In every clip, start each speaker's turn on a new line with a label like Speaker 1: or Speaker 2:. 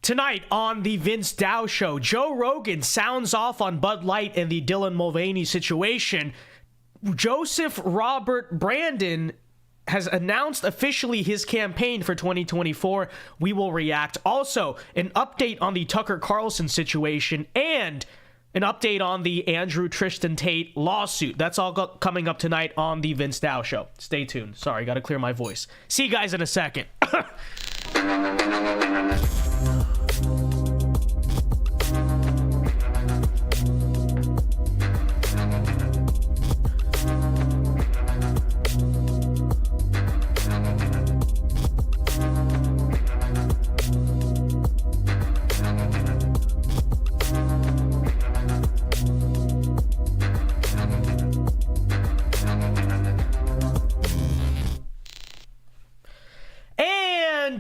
Speaker 1: Tonight on the Vince Dow Show, Joe Rogan sounds off on Bud Light and the Dylan Mulvaney situation. Joseph Robert Brandon has announced officially his campaign for 2024. We will react. Also, an update on the Tucker Carlson situation and an update on the Andrew Tristan Tate lawsuit. That's all coming up tonight on the Vince Dow Show. Stay tuned. Sorry, got to clear my voice. See you guys in a second.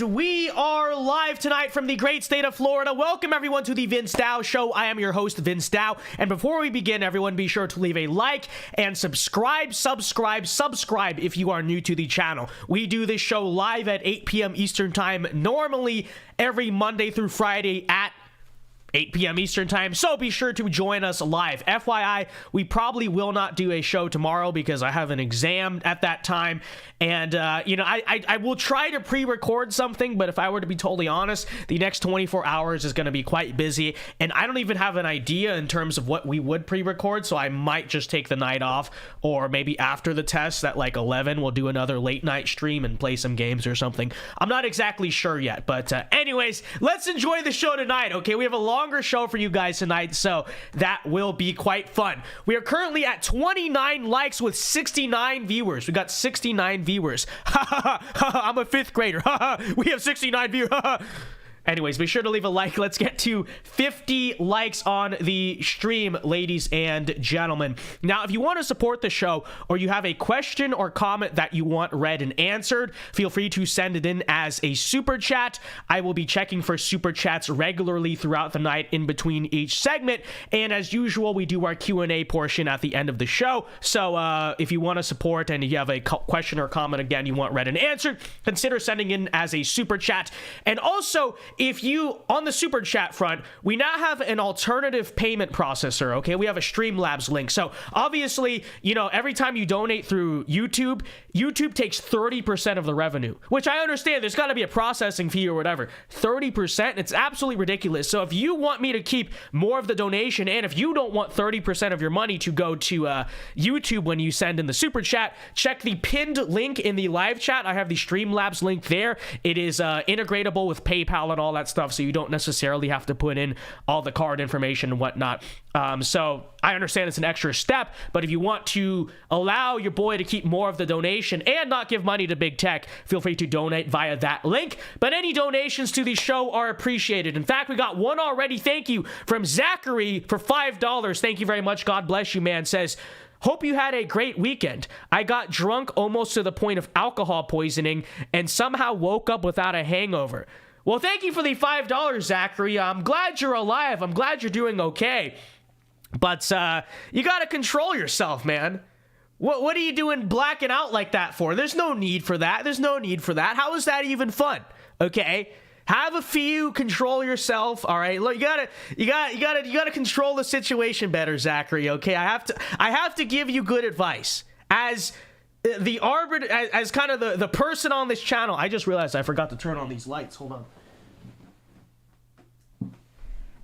Speaker 1: We are live tonight from the great state of Florida. Welcome everyone to the Vince Dow Show. I am your host, Vince Dow. And before we begin, everyone, be sure to leave a like and subscribe if you are new to the channel. We do this show live at 8 p.m. Eastern Time, normally every Monday through Friday at 8 p.m. Eastern Time, so be sure to join us live. FYI, we probably will not do a show tomorrow because I have an exam at that time, and, I will try to pre-record something, but if I were to be totally honest, the next 24 hours is going to be quite busy, and I don't even have an idea in terms of what we would pre-record, so I might just take the night off, or maybe after the test at like 11, we'll do another late-night stream and play some games or something. I'm not exactly sure yet, but anyways, let's enjoy the show tonight, okay? We have a longer show for you guys tonight, so that will be quite fun. We are currently at 29 likes with 69 viewers. We got 69 viewers. I'm a fifth grader. We have 69 viewers. Anyways, be sure to leave a like. Let's get to 50 likes on the stream, ladies and gentlemen. Now, if you want to support the show or you have a question or comment that you want read and answered, feel free to send it in as a super chat. I will be checking for super chats regularly throughout the night in between each segment. And as usual, we do our Q&A portion at the end of the show. So if you want to support and you have a question or comment, again, you want read and answered, consider sending in as a super chat. And also, if you, on the super chat front, we now have an alternative payment processor, okay? We have a Streamlabs link. So obviously, every time you donate through YouTube, YouTube takes 30% of the revenue, which I understand there's got to be a processing fee or whatever. 30%, it's absolutely ridiculous. So if you want me to keep more of the donation, and if you don't want 30% of your money to go to YouTube when you send in the super chat, check the pinned link in the live chat. I have the Streamlabs link there. It is integratable with PayPal and all that stuff, so you don't necessarily have to put in all the card information and whatnot. So I understand it's an extra step, but if you want to allow your boy to keep more of the donation and not give money to big tech, feel free to donate via that link. But any donations to the show are appreciated. In fact, we got one already. Thank you from Zachary for $5. Thank you very much. God bless you, man. Says, hope you had a great weekend. I got drunk almost to the point of alcohol poisoning and somehow woke up without a hangover. Well, thank you for the $5, Zachary. I'm glad you're alive. I'm glad you're doing okay. But you got to control yourself, man. What are you doing blacking out like that for? There's no need for that. There's no need for that. How is that even fun? Okay? Have a few, control yourself. All right. Look, you gotta control the situation better, Zachary. Okay? I have to give you good advice. As the arbiter, as kind of the person on this channel. I just realized I forgot to turn on these lights. Hold on.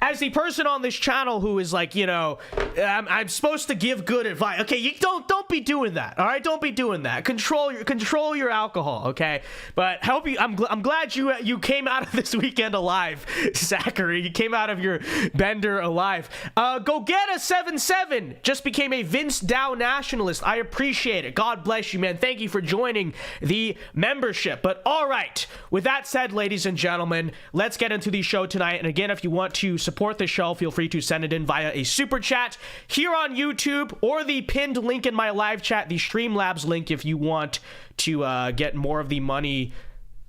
Speaker 1: As the person on this channel who is like, I'm supposed to give good advice. Okay, you don't be doing that. All right, don't be doing that. Control your alcohol. Okay, but help you. I'm glad you came out of this weekend alive, Zachary. You came out of your bender alive. Go get a 7-7. Just became a Vince Dow nationalist. I appreciate it. God bless you, man. Thank you for joining the membership. But all right, with that said, ladies and gentlemen, let's get into the show tonight. And again, if you want to support the show, feel free to send it in via a super chat here on YouTube or the pinned link in my live chat, the Streamlabs link, if you want to get more of the money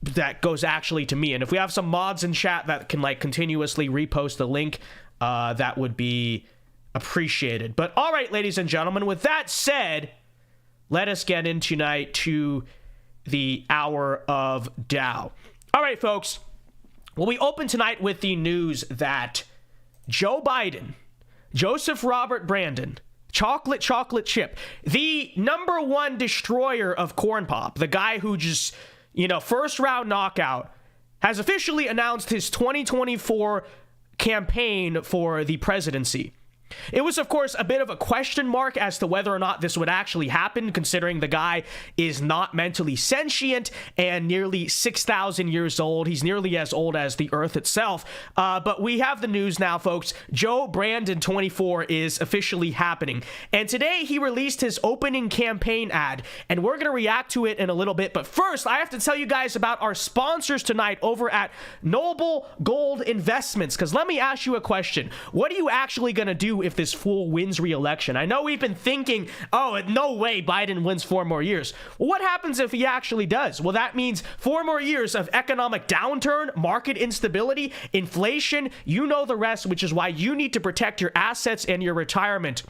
Speaker 1: that goes actually to me. And if we have some mods in chat that can continuously repost the link, that would be appreciated. But all right, ladies and gentlemen, with that said, let us get in tonight to the Hour of Dow. All right, folks. Well, we open tonight with the news that Joe Biden, Joseph Robert Brandon, chocolate chip, the number one destroyer of Corn Pop, the guy who just, first round knockout, has officially announced his 2024 campaign for the presidency. It was, of course, a bit of a question mark as to whether or not this would actually happen, considering the guy is not mentally sentient and nearly 6,000 years old. He's nearly as old as the Earth itself. But we have the news now, folks. Joe Brandon 24 is officially happening. And today he released his opening campaign ad, and we're going to react to it in a little bit. But first, I have to tell you guys about our sponsors tonight over at Noble Gold Investments. Because let me ask you a question. What are you actually going to do if this fool wins re-election? I know we've been thinking, oh, no way Biden wins 4 more years. Well, what happens if he actually does? Well, that means 4 more years of economic downturn, market instability, inflation, you know the rest, which is why you need to protect your assets and your retirement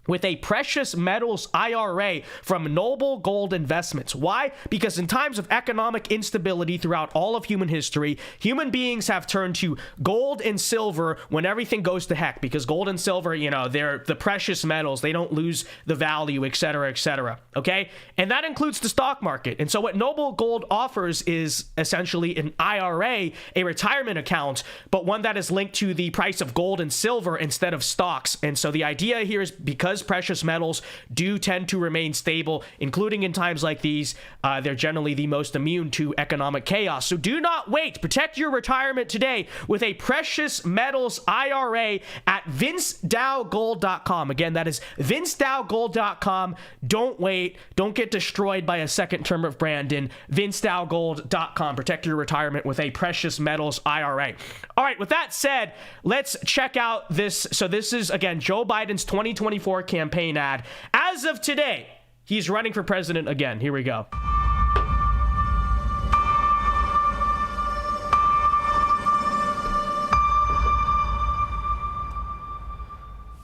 Speaker 1: with a precious metals IRA from Noble Gold Investments. Why? Because in times of economic instability throughout all of human history, human beings have turned to gold and silver when everything goes to heck, because gold and silver, they're the precious metals. They don't lose the value, etc., etc. Okay? And that includes the stock market. And so what Noble Gold offers is essentially an IRA, a retirement account, but one that is linked to the price of gold and silver instead of stocks. And so the idea here is, because precious metals do tend to remain stable, including in times like these, they're generally the most immune to economic chaos. So do not wait. Protect your retirement today with a precious metals IRA at thevincedao.gold.com. Again, that is thevincedao.gold.com. Don't wait. Don't get destroyed by a second term of Brandon. thevincedao.gold.com. Protect your retirement with a precious metals IRA. All right, with that said, let's check out this. So this is, again, Joe Biden's 2024 campaign ad. As of today, he's running for president again. Here we go.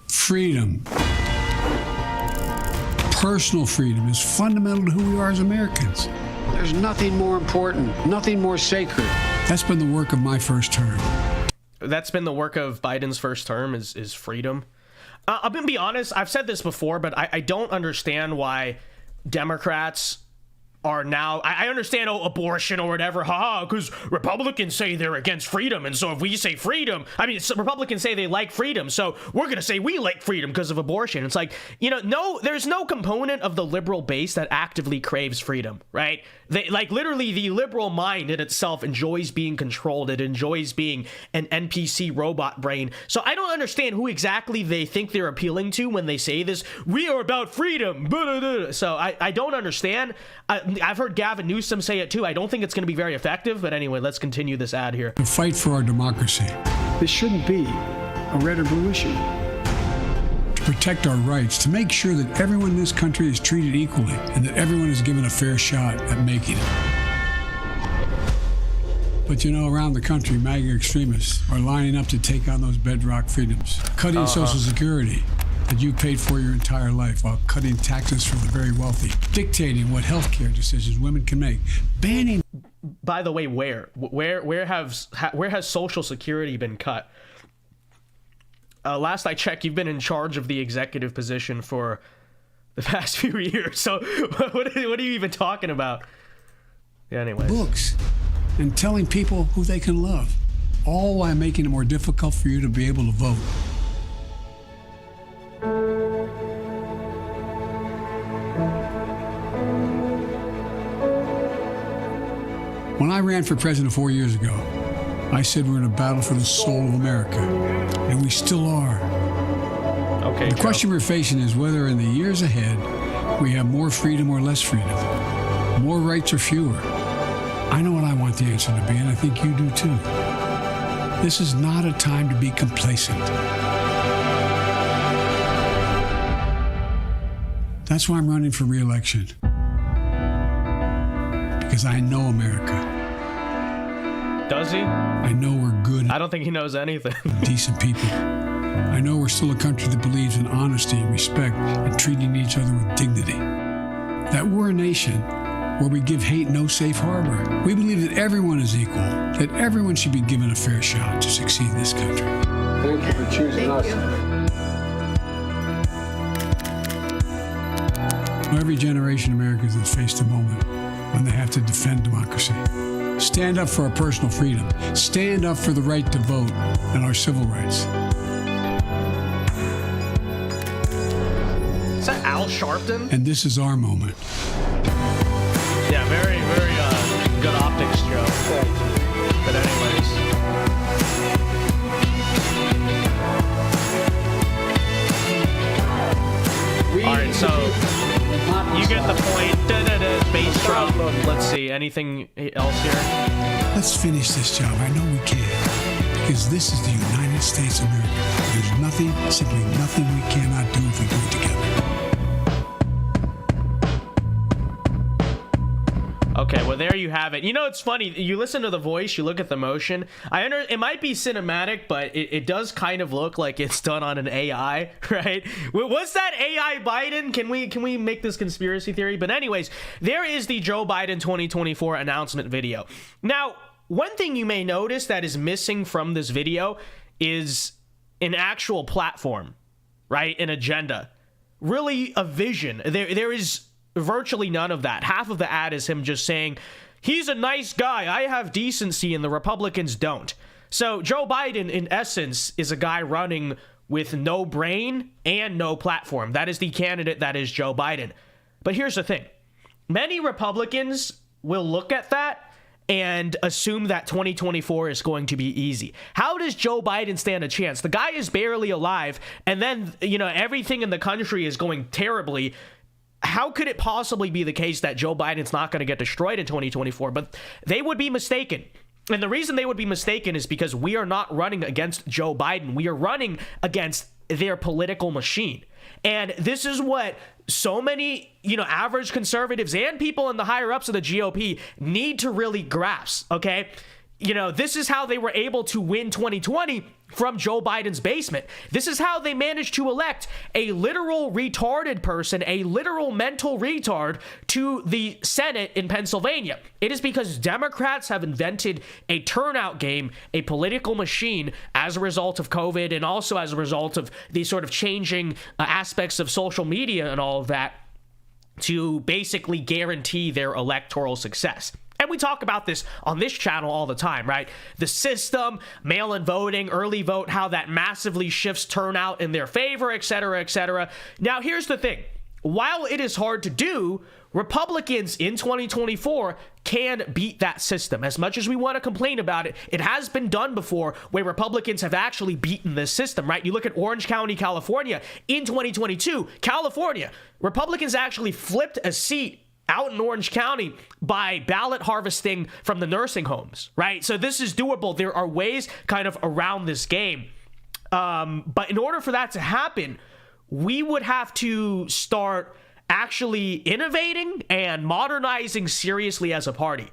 Speaker 2: Freedom, personal freedom, is fundamental to who we are as Americans.
Speaker 3: There's nothing more important, nothing more sacred.
Speaker 2: That's been the work of my first term.
Speaker 1: That's been the work of Biden's first term, is freedom. I'm going to be honest, I've said this before, but I don't understand why Democrats are now, I understand abortion or whatever, because Republicans say they're against freedom, and so if we say freedom, Republicans say they like freedom, so we're going to say we like freedom because of abortion. It's like, no, there's no component of the liberal base that actively craves freedom, right? They, literally, the liberal mind in itself enjoys being controlled. It enjoys being an NPC robot brain. So I don't understand who exactly they think they're appealing to when they say this. We are about freedom. So I don't understand. I've heard Gavin Newsom say it too. I don't think it's going to be very effective. But anyway, let's continue this ad here.
Speaker 2: The fight for our democracy.
Speaker 3: This shouldn't be a red or blue issue.
Speaker 2: To protect our rights, to make sure that everyone in this country is treated equally and that everyone is given a fair shot at making it. But around the country, MAGA extremists are lining up to take on those bedrock freedoms, cutting Social Security that you paid for your entire life while cutting taxes for the very wealthy, dictating what healthcare decisions women can make, banning.
Speaker 1: By the way, where has Social Security been cut? Last I checked, you've been in charge of the executive position for the past few years. So what are you even talking about? Yeah, anyways.
Speaker 2: Books and telling people who they can love, all while making it more difficult for you to be able to vote. When I ran for president 4 years ago, I said we're in a battle for the soul of America, and we still are.
Speaker 1: Okay.
Speaker 2: The question we're facing is whether in the years ahead we have more freedom or less freedom, more rights or fewer. I know what I want the answer to be, and I think you do too. This is not a time to be complacent. That's why I'm running for re-election. Because I know America.
Speaker 1: Does he?
Speaker 2: I know we're good.
Speaker 1: I don't think he knows anything.
Speaker 2: Decent people. I know we're still a country that believes in honesty and respect and treating each other with dignity. That we're a nation where we give hate no safe harbor. We believe that everyone is equal, that everyone should be given a fair shot to succeed in this country.
Speaker 3: Thank you for choosing us.
Speaker 2: Every generation of Americans has faced a moment when they have to defend democracy. Stand up for our personal freedom. Stand up for the right to vote and our civil rights.
Speaker 1: Is that Al Sharpton?
Speaker 2: And this is our moment.
Speaker 1: Yeah, very, very good optics, Joe. But anyways. All right, so you get the point. Bass drum. Let's see. Anything else here?
Speaker 2: Let's finish this job. I know we can. Because this is the United States of America. There's nothing, simply nothing we cannot do if we do it together.
Speaker 1: Okay, well, there you have it. You know, it's funny. You listen to the voice, you look at the motion. It might be cinematic, but it does kind of look like it's done on an AI, right? Was that AI Biden? Can we make this conspiracy theory? But anyways, there is the Joe Biden 2024 announcement video. Now, one thing you may notice that is missing from this video is an actual platform, right? An agenda. Really a vision. There is virtually none of that. Half of the ad is him just saying, he's a nice guy, I have decency, and the Republicans don't. So Joe Biden, in essence, is a guy running with no brain and no platform. That is the candidate that is Joe Biden. But here's the thing. Many Republicans will look at that and assume that 2024 is going to be easy. How does Joe Biden stand a chance? The guy is barely alive, and then, everything in the country is going terribly. How could it possibly be the case that Joe Biden's not going to get destroyed in 2024? But they would be mistaken. And the reason they would be mistaken is because we are not running against Joe Biden. We are running against their political machine. And this is what so many, average conservatives and people in the higher ups of the GOP need to really grasp, okay? This is how they were able to win 2020 from Joe Biden's basement. This is how they managed to elect a literal retarded person, a literal mental retard, to the Senate in Pennsylvania. It is because Democrats have invented a turnout game, a political machine, as a result of COVID and also as a result of these sort of changing aspects of social media and all of that, to basically guarantee their electoral success. And we talk about this on this channel all the time, right? The system, mail-in voting, early vote, how that massively shifts turnout in their favor, et cetera, et cetera. Now, here's the thing. While it is hard to do, Republicans in 2024 can beat that system. As much as we want to complain about it, it has been done before where Republicans have actually beaten this system, right? You look at Orange County, California in 2022, California, Republicans actually flipped a seat out in Orange County by ballot harvesting from the nursing homes, right? So this is doable. There are ways kind of around this game. But in order for that to happen, we would have to start actually innovating and modernizing seriously as a party,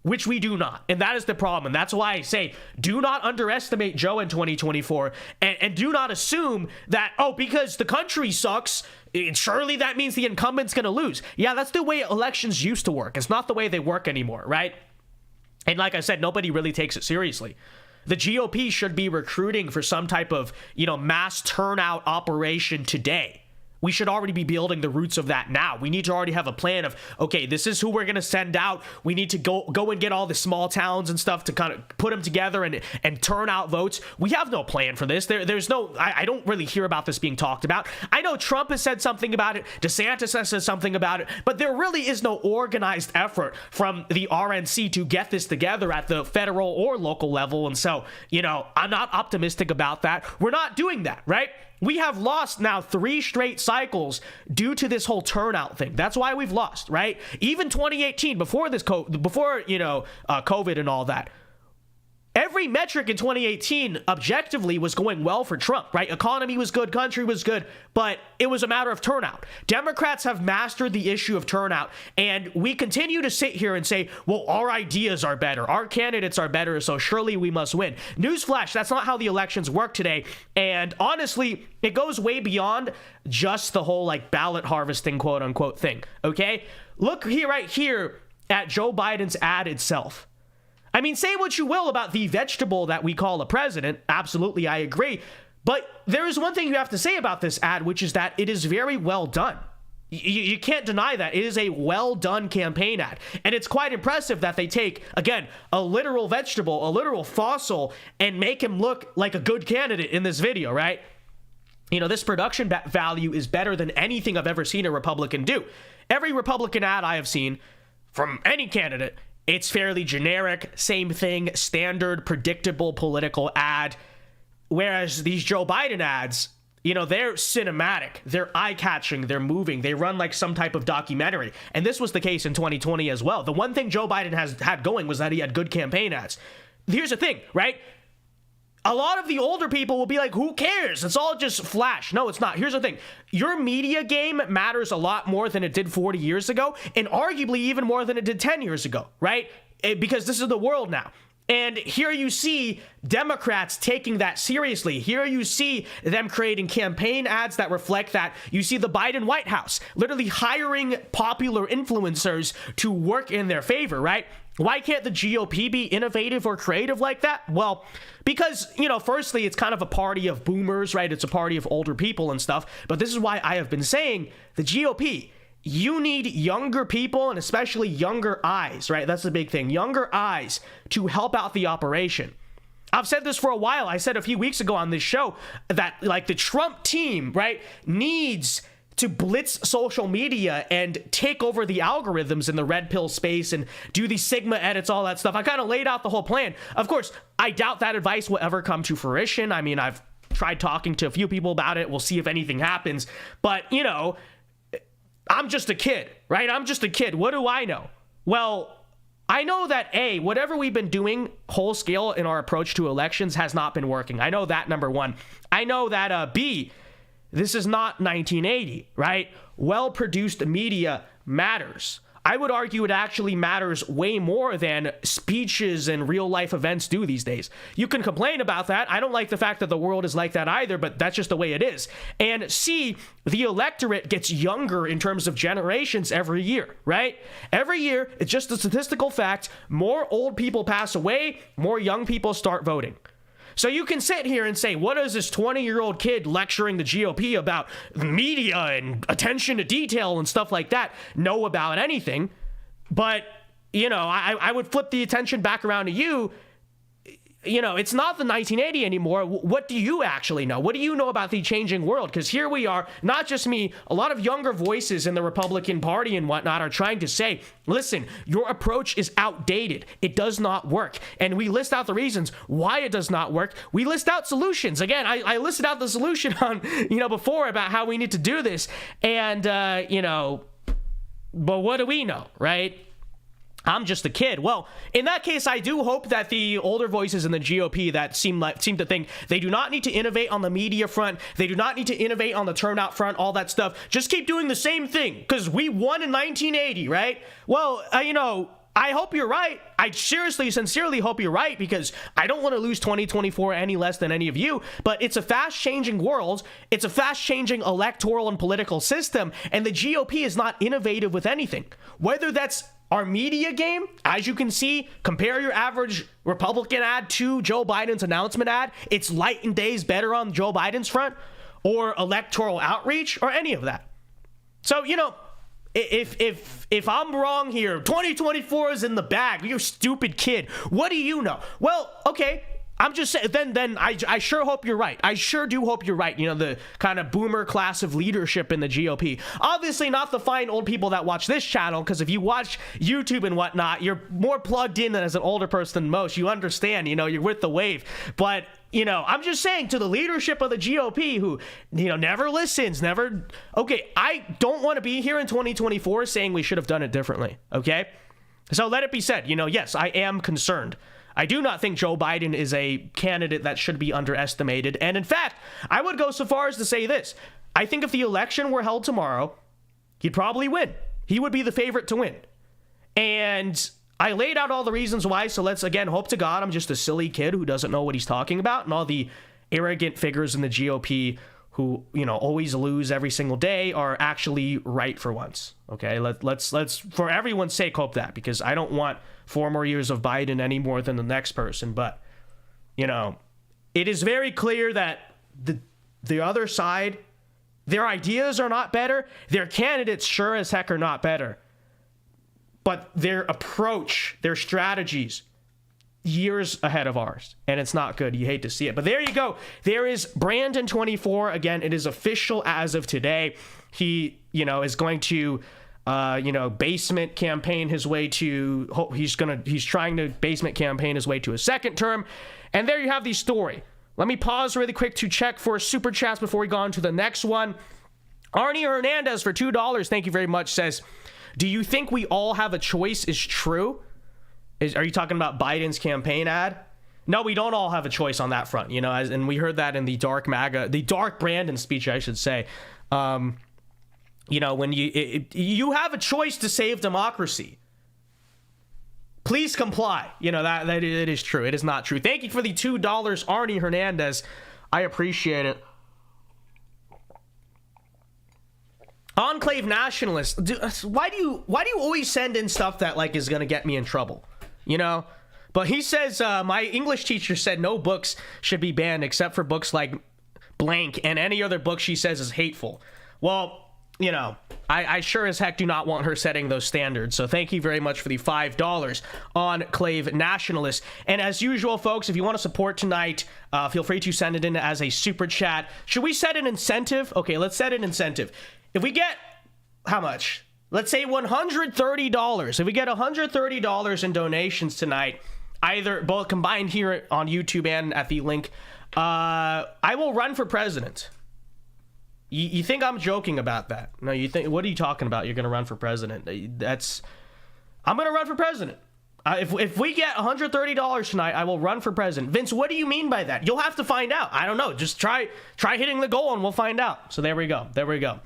Speaker 1: which we do not. And that is the problem. And that's why I say, do not underestimate Joe in 2024 and do not assume that, because the country sucks, surely that means the incumbent's going to lose. Yeah, that's the way elections used to work. It's not the way they work anymore, right? And like I said, nobody really takes it seriously. The GOP should be recruiting for some type of, mass turnout operation today. We should already be building the roots of that now. We need to already have a plan of, okay, this is who we're going to send out. We need to go and get all the small towns and stuff to kind of put them together and turn out votes. We have no plan for this. There's no, I don't really hear about this being talked about. I know Trump has said something about it. DeSantis has said something about it, but there really is no organized effort from the RNC to get this together at the federal or local level. And so, I'm not optimistic about that. We're not doing that, right? We have lost now 3 straight cycles due to this whole turnout thing. That's why we've lost, right? Even 2018, before COVID and all that, every metric in 2018 objectively was going well for Trump, right? Economy was good, country was good, but it was a matter of turnout. Democrats have mastered the issue of turnout, and we continue to sit here and say, well, our ideas are better, our candidates are better, so surely we must win. Newsflash, that's not how the elections work today, and honestly, it goes way beyond just the whole ballot harvesting quote-unquote thing, okay? Look here, right here, at Joe Biden's ad itself. I mean, say what you will about the vegetable that we call a president. Absolutely, I agree. But there is one thing you have to say about this ad, which is that it is very well done. You can't deny that. It is a well-done campaign ad. And it's quite impressive that they take, again, a literal vegetable, a literal fossil, and make him look like a good candidate in this video, right? You know, this production value is better than anything I've ever seen a Republican do. Every Republican ad I have seen from any candidate, it's fairly generic, same thing, standard, predictable political ad. Whereas these Joe Biden ads, you know, they're cinematic, they're eye-catching, they're moving, they run like some type of documentary. And this was the case in 2020 as well. The one thing Joe Biden has had going was that he had good campaign ads. Here's the thing, right? A lot of the older people will be like, who cares? It's all just flash. No, it's not. Here's the thing. Your media game matters a lot more than it did 40 years ago, and arguably even more than it did 10 years ago, right? Because this is the world now. And here you see Democrats taking that seriously. Here you see them creating campaign ads that reflect that. You see the Biden White House literally hiring popular influencers to work in their favor, right? Why can't the GOP be innovative or creative like that? Well, because, you know, firstly, it's kind of a party of boomers, right? It's a party of older people and stuff. But this is why I have been saying the GOP, you need younger people and especially younger eyes, right? That's the big thing. Younger eyes to help out the operation. I've said this for a while. I said a few weeks ago on this show that like the Trump team, right, needs to blitz social media and take over the algorithms in the red pill space and do the Sigma edits, all that stuff. I kind of laid out the whole plan. Of course, I doubt that advice will ever come to fruition. I mean, I've tried talking to a few people about it. We'll see if anything happens. But, you know, I'm just a kid, right? I'm just a kid. What do I know? Well, I know that A, whatever we've been doing whole scale in our approach to elections has not been working. I know that, number one. I know that B, this is not 1980, right? Well-produced media matters. I would argue it actually matters way more than speeches and real-life events do these days. You can complain about that. I don't like the fact that the world is like that either, but that's just the way it is. And C, the electorate gets younger in terms of generations every year, right? Every year, it's just a statistical fact, more old people pass away, more young people start voting. So you can sit here and say, what does this 20-year-old kid lecturing the GOP about media and attention to detail and stuff like that know about anything? But, you know, I would flip the attention back around to you. You know, it's not the 1980 anymore. What do you actually know? What do you know about the changing world? Because here we are, not just me, a lot of younger voices in the Republican Party and whatnot are trying to say, listen, your approach is outdated. It does not work. And we list out the reasons why it does not work. We list out solutions. Again, I listed out the solution on, you know, before about how we need to do this. And, you know, but what do we know, right? I'm just a kid. Well, in that case, I do hope that the older voices in the GOP that seem to think they do not need to innovate on the media front, they do not need to innovate on the turnout front, all that stuff, just keep doing the same thing because we won in 1980, right? Well, you know, I hope you're right. I seriously, sincerely hope you're right because I don't want to lose 2024 any less than any of you, but it's a fast-changing world. It's a fast-changing electoral and political system, and the GOP is not innovative with anything. Whether that's our media game, as you can see, compare your average Republican ad to Joe Biden's announcement ad. It's light and days better on Joe Biden's front, or electoral outreach, or any of that. So, you know, if I'm wrong here, 2024 is in the bag. You stupid kid. What do you know? Well, okay. I'm just saying, then I sure hope you're right. I sure do hope you're right. You know, the kind of boomer class of leadership in the GOP. Obviously not the fine old people that watch this channel, because if you watch YouTube and whatnot, you're more plugged in than as an older person than most. You understand, you know, you're with the wave. But, you know, I'm just saying to the leadership of the GOP who, you know, never listens, never... Okay, I don't want to be here in 2024 saying we should have done it differently, okay? So let it be said, you know, yes, I am concerned. I do not think Joe Biden is a candidate that should be underestimated. And in fact, I would go so far as to say this. I think if the election were held tomorrow, he'd probably win. He would be the favorite to win. And I laid out all the reasons why, so let's again hope to God I'm just a silly kid who doesn't know what he's talking about, and all the arrogant figures in the GOP who, you know, always lose every single day are actually right for once. Okay, let's for everyone's sake hope that, because I don't want 4 more years of Biden any more than the next person. But, you know, it is very clear that the other side, their ideas are not better. Their candidates sure as heck are not better. But their approach, their strategies, years ahead of ours, and it's not good. You hate to see it, but there you go. There is Brandon 24. Again, it is official as of today. He, you know, is going to basement campaign his way to, he's trying to basement campaign his way to a second term. And there you have the story. Let me pause really quick to check for super chats before we go on to the next one. Arnie Hernandez for $2, thank you very much, says, do you think we all have a choice is true? Are you talking about Biden's campaign ad? No, we don't all have a choice on that front, you know, and we heard that in the dark Brandon speech, I should say. You know, when you have a choice to save democracy, please comply. You know, that it is true. It is not true. Thank you for the $2, Arnie Hernandez. I appreciate it. Enclave nationalist. Why do you always send in stuff that like is gonna get me in trouble? You know, but he says my English teacher said no books should be banned except for books like blank, and any other book she says is hateful. Well, you know, I sure as heck do not want her setting those standards. So thank you very much for the $5 Enclave Nationalist. And as usual, folks, if you want to support tonight, feel free to send it in as a super chat. Should we set an incentive? Okay, let's set an incentive. If we get how much? Let's say $130. If we get $130 in donations tonight, either both combined here on YouTube and at the link, I will run for president. You think I'm joking about that? No, you think, what are you talking about? You're going to run for president? I'm going to run for president. If we get $130 tonight, I will run for president. Vince, what do you mean by that? You'll have to find out. I don't know. Just try hitting the goal and we'll find out. So there we go.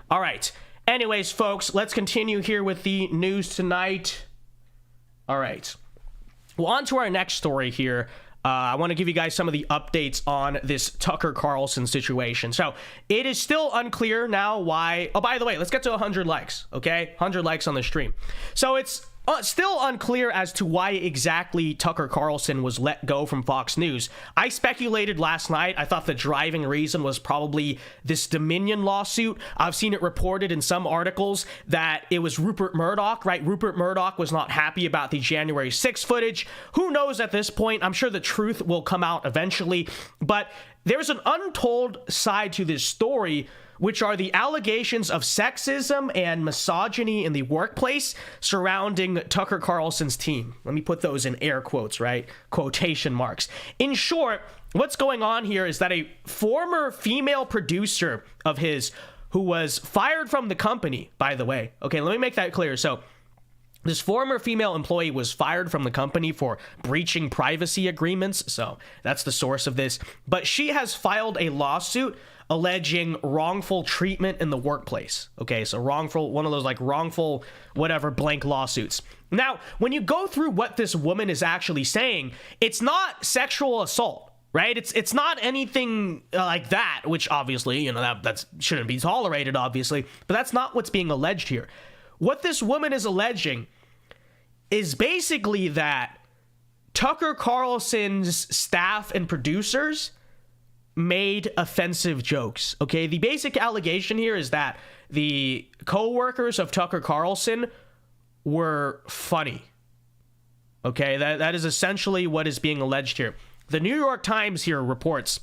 Speaker 1: All right. Anyways, folks, let's continue here with the news tonight. All right. Well, on to our next story here. I want to give you guys some of the updates on this Tucker Carlson situation. So it is still unclear now why. Oh, by the way, let's get to 100 likes. Okay, 100 likes on the stream. So it's still unclear as to why exactly Tucker Carlson was let go from Fox News. I speculated last night. I thought the driving reason was probably this Dominion lawsuit. I've seen it reported in some articles that it was Rupert Murdoch, right? Rupert Murdoch was not happy about the January 6th footage. Who knows at this point? I'm sure the truth will come out eventually. But there's an untold side to this story, which are the allegations of sexism and misogyny in the workplace surrounding Tucker Carlson's team. Let me put those in air quotes, right? Quotation marks. In short, what's going on here is that a former female producer of his, who was fired from the company, by the way. Okay, let me make that clear. So this former female employee was fired from the company for breaching privacy agreements. So that's the source of this. But she has filed a lawsuit alleging wrongful treatment in the workplace. Okay, so wrongful, one of those like wrongful whatever blank lawsuits. Now, when you go through what this woman is actually saying, it's not sexual assault, right? It's not anything like that, which obviously, you know, that shouldn't be tolerated, obviously, but that's not what's being alleged here. What this woman is alleging is basically that Tucker Carlson's staff and producers made offensive jokes. Okay, the basic allegation here is that the co-workers of Tucker Carlson were funny. Okay, that is essentially what is being alleged here. The New York Times here reports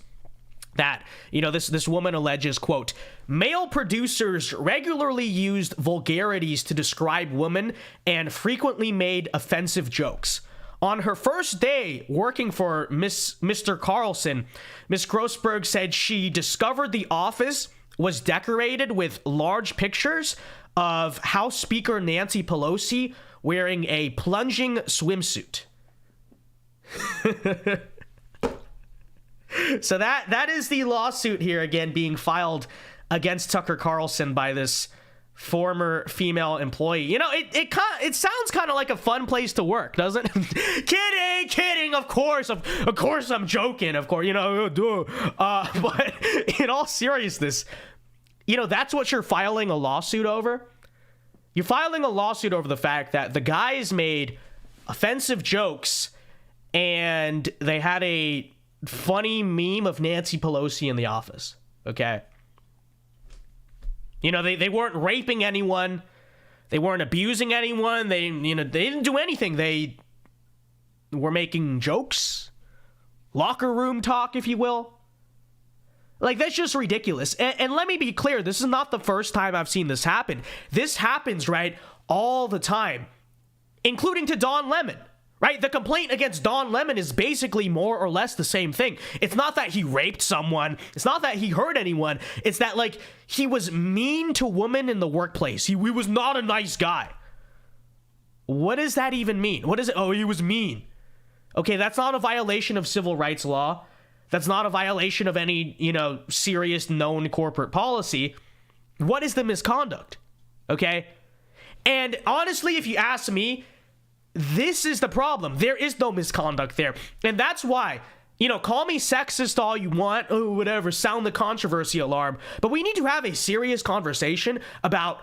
Speaker 1: that, you know, this woman alleges, quote, male producers regularly used vulgarities to describe women and frequently made offensive jokes. On her first day working for Mr. Carlson, Ms. Grossberg said she discovered the office was decorated with large pictures of House Speaker Nancy Pelosi wearing a plunging swimsuit. So that is the lawsuit here, again, being filed against Tucker Carlson by this former female employee. You know, it sounds kind of like a fun place to work, doesn't it? Kidding, of course I'm joking, of course, you know, but in all seriousness, you know, that's what you're filing a lawsuit over. You're filing a lawsuit over the fact that the guys made offensive jokes and they had a funny meme of Nancy Pelosi in the office, okay? You know, they weren't raping anyone. They weren't abusing anyone. They didn't do anything. They were making jokes, locker room talk, if you will. Like, that's just ridiculous. And let me be clear, this is not the first time I've seen this happen. This happens, right, all the time, including to Don Lemon, right? The complaint against Don Lemon is basically more or less the same thing. It's not that he raped someone. It's not that he hurt anyone. It's that, like, he was mean to women in the workplace. He was not a nice guy. What does that even mean? What is it? Oh, he was mean. Okay, that's not a violation of civil rights law. That's not a violation of any, you know, serious known corporate policy. What is the misconduct? Okay? And honestly, if you ask me, this is the problem. There is no misconduct there. And that's why, you know, call me sexist all you want, oh, whatever, sound the controversy alarm. But we need to have a serious conversation about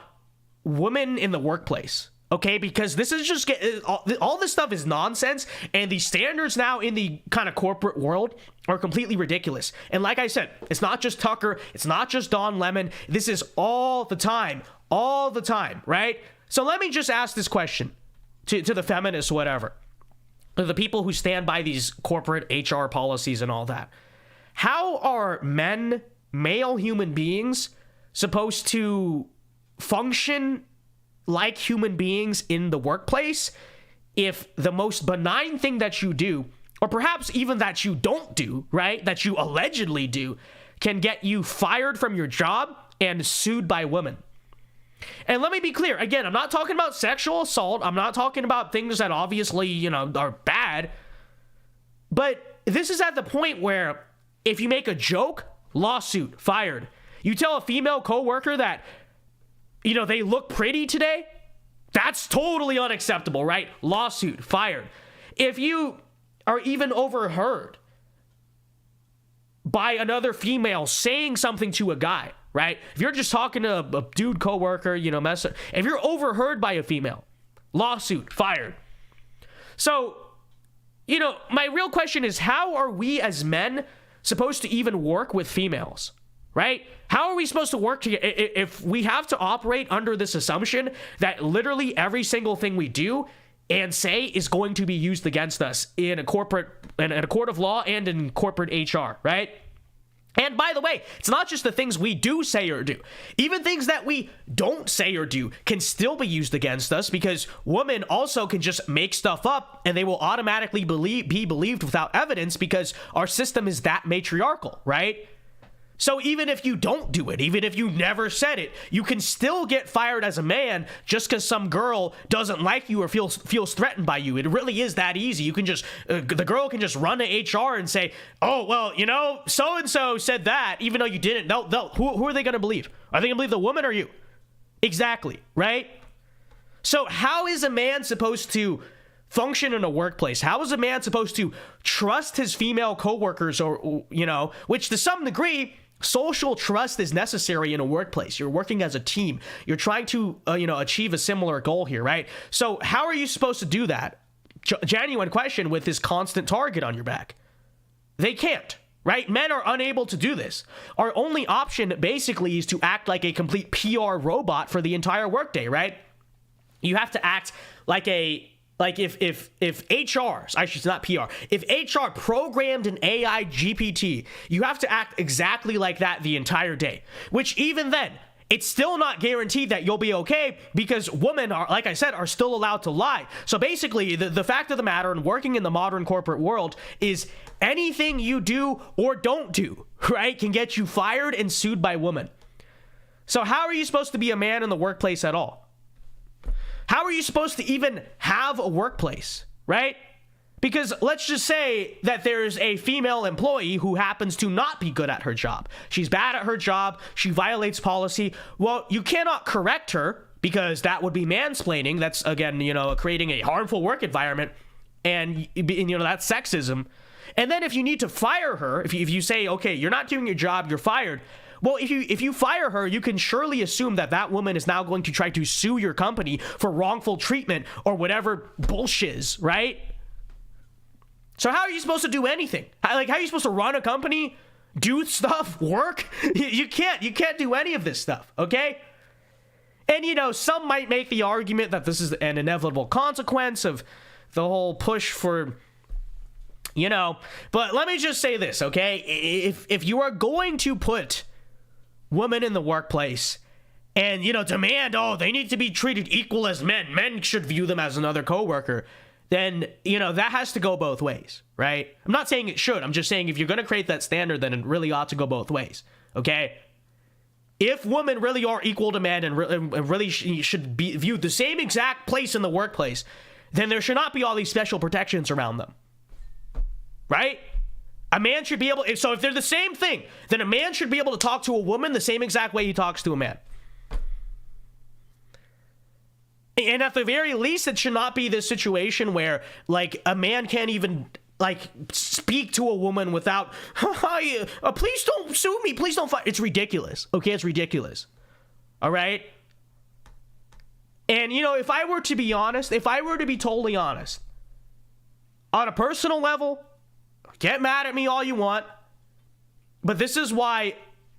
Speaker 1: women in the workplace. Okay, because this is just all this stuff is nonsense, and the standards now in the kind of corporate world are completely ridiculous. And like I said, it's not just Tucker, it's not just Don Lemon. This is all the time, right? So let me just ask this question to the feminists, whatever, the people who stand by these corporate HR policies and all that. How are men, male human beings, supposed to function like human beings in the workplace if the most benign thing that you do, or perhaps even that you don't do, right, that you allegedly do, can get you fired from your job and sued by women? And let me be clear, again, I'm not talking about sexual assault. I'm not talking about things that obviously, you know, are bad. But this is at the point where if you make a joke, lawsuit, fired. You tell a female coworker that, you know, they look pretty today, that's totally unacceptable, right? Lawsuit, fired. If you are even overheard by another female saying something to a guy, right? If you're just talking to a dude coworker, you know, if you're overheard by a female, lawsuit, fired. So, you know, my real question is, how are we as men supposed to even work with females? Right? How are we supposed to work together if we have to operate under this assumption that literally every single thing we do and say is going to be used against us in a court of law and in corporate HR, right? And by the way, it's not just the things we do say or do. Even things that we don't say or do can still be used against us, because women also can just make stuff up and they will automatically be believed without evidence because our system is that matriarchal, right? So even if you don't do it, even if you never said it, you can still get fired as a man just because some girl doesn't like you or feels threatened by you. It really is that easy. You can just, the girl can just run to HR and say, oh, well, you know, so-and-so said that, even though you didn't. Who are they going to believe? Are they going to believe the woman or you? Exactly, right? So how is a man supposed to function in a workplace? How is a man supposed to trust his female coworkers, or, you know, which to some degree, social trust is necessary in a workplace. You're working as a team. You're trying to, achieve a similar goal here, right? So how are you supposed to do that? Genuine question, with this constant target on your back. They can't, right? Men are unable to do this. Our only option basically is to act like a complete PR robot for the entire workday, right? You have to act like if HR's, I should not PR, if HR programmed an AI GPT, you have to act exactly like that the entire day, which even then, it's still not guaranteed that you'll be okay, because women are, like I said, are still allowed to lie. So basically, the fact of the matter, and working in the modern corporate world, is anything you do or don't do, right, can get you fired and sued by women. So how are you supposed to be a man in the workplace at all? How are you supposed to even have a workplace, right? Because let's just say that there's a female employee who happens to not be good at her job. She's bad at her job. She violates policy. Well, you cannot correct her because that would be mansplaining. That's, again, creating a harmful work environment. And that's sexism. And then if you need to fire her, if you say, okay, you're not doing your job, you're fired. Well, if you fire her, you can surely assume that woman is now going to try to sue your company for wrongful treatment or whatever bullshit, right? So how are you supposed to do anything? How are you supposed to run a company, do stuff, work? You can't do any of this stuff, okay? And, some might make the argument that this is an inevitable consequence of the whole push for, but let me just say this, okay? If you are going to put women in the workplace and, demand, they need to be treated equal as men should view them as another coworker, then, that has to go both ways, right? I'm not saying it should. I'm just saying if you're going to create that standard, then it really ought to go both ways, okay? If women really are equal to men and really should be viewed the same exact place in the workplace, then there should not be all these special protections around them, right? A man should be able... So if they're the same thing, then a man should be able to talk to a woman the same exact way he talks to a man. And at the very least, it should not be this situation where, a man can't even, speak to a woman without, please don't sue me, please don't fight. It's ridiculous, okay? It's ridiculous, all right? And, if I were to be honest, if I were to be totally honest, on a personal level, get mad at me all you want, but this is why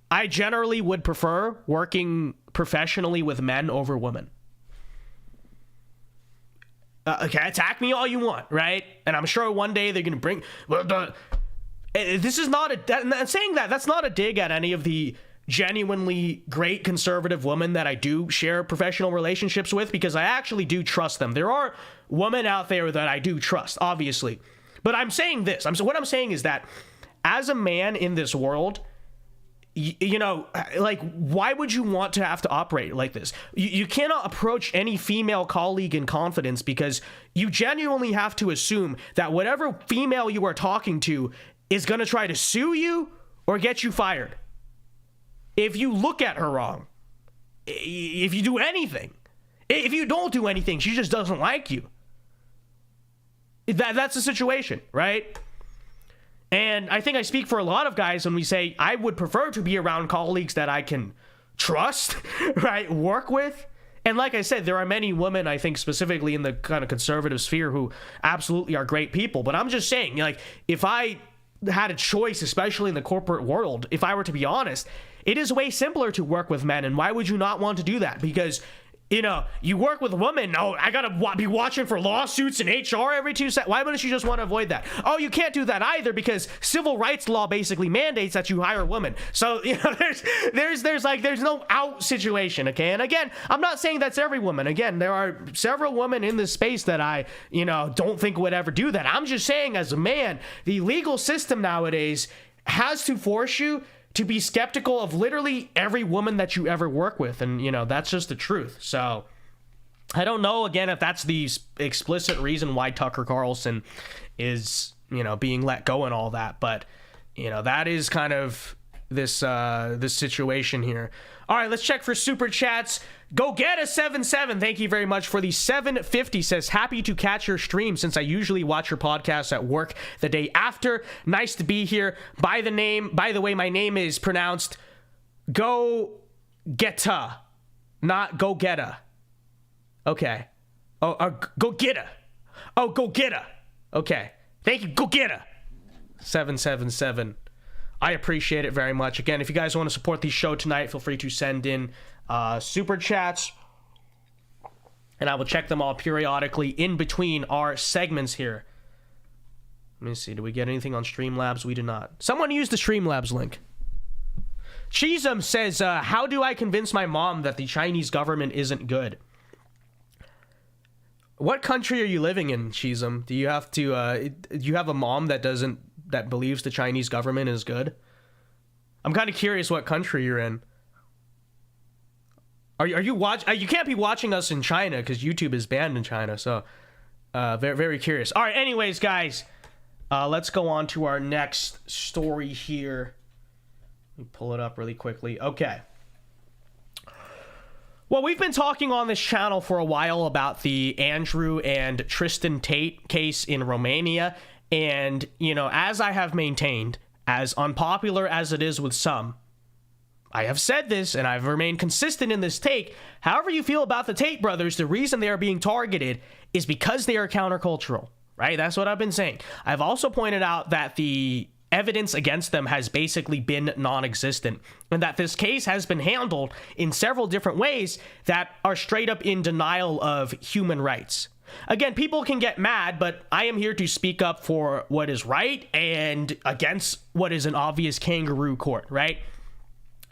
Speaker 1: I generally would prefer working professionally with men over women. Okay, attack me all you want, right? And I'm sure one day they're going to bring... This is not a... Saying that's not a dig at any of the genuinely great conservative women that I do share professional relationships with, because I actually do trust them. There are women out there that I do trust, obviously. But I'm saying this. What I'm saying is that as a man in this world... why would you want to have to operate like this? You cannot approach any female colleague in confidence because you genuinely have to assume that whatever female you are talking to is going to try to sue you or get you fired. If you look at her wrong, if you do anything, if you don't do anything, she just doesn't like you. That's the situation, right? And I think I speak for a lot of guys when we say I would prefer to be around colleagues that I can trust, right, work with. And like I said, there are many women, I think, specifically in the kind of conservative sphere who absolutely are great people. But I'm just saying, if I had a choice, especially in the corporate world, if I were to be honest, it is way simpler to work with men. And why would you not want to do that? Because you work with women. Oh, I gotta be watching for lawsuits in HR every 2 seconds. Why wouldn't you just want to avoid that? Oh, you can't do that either because civil rights law basically mandates that you hire women. So there's no out situation. Okay, and again, I'm not saying that's every woman. Again, there are several women in this space that I don't think would ever do that. I'm just saying, as a man, the legal system nowadays has to force you to be skeptical of literally every woman that you ever work with. And, that's just the truth. So I don't know, again, if that's the explicit reason why Tucker Carlson is, being let go and all that. But, that is kind of this situation here. All right, let's check for Super Chats. Go get a 77. Thank you very much for the 750. Says, happy to catch your stream since I usually watch your podcast at work the day after. Nice to be here. By the way, my name is pronounced Go Getta, not Go Getta. Okay. Go Getta. Oh, Go Getta. Okay. Thank you. Go Getta. 777. I appreciate it very much. Again, if you guys want to support the show tonight, feel free to send in super chats, and I will check them all periodically in between our segments here. Let me see. Do we get anything on Streamlabs? We do not. Someone use the Streamlabs link. Cheesem says, how do I convince my mom that the Chinese government isn't good? What country are you living in, Cheesem? Do you have to? You have a mom that believes the Chinese government is good? I'm kind of curious what country you're in. Are you watch? You can't be watching us in China because YouTube is banned in China. So Very, very curious. All right, anyways, guys, let's go on to our next story here. Let me pull it up really quickly. Okay. Well, we've been talking on this channel for a while about the Andrew and Tristan Tate case in Romania. And, you know, as I have maintained, as unpopular as it is with some, I have said this and I've remained consistent in this take. However you feel about the Tate brothers, the reason they are being targeted is because they are countercultural, right? That's what I've been saying. I've also pointed out that the evidence against them has basically been non-existent, and that this case has been handled in several different ways that are straight up in denial of human rights. Again, people can get mad, but I am here to speak up for what is right and against what is an obvious kangaroo court, right?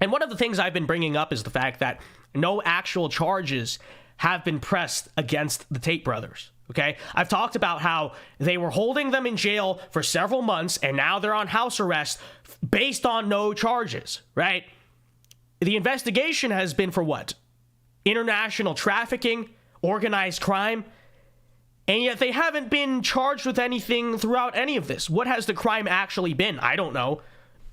Speaker 1: And one of the things I've been bringing up is the fact that no actual charges have been pressed against the Tate brothers. Okay, I've talked about how they were holding them in jail for several months and now they're on house arrest based on no charges, right? The investigation has been for what? International trafficking, organized crime, and yet they haven't been charged with anything throughout any of this. What has the crime actually been? I don't know.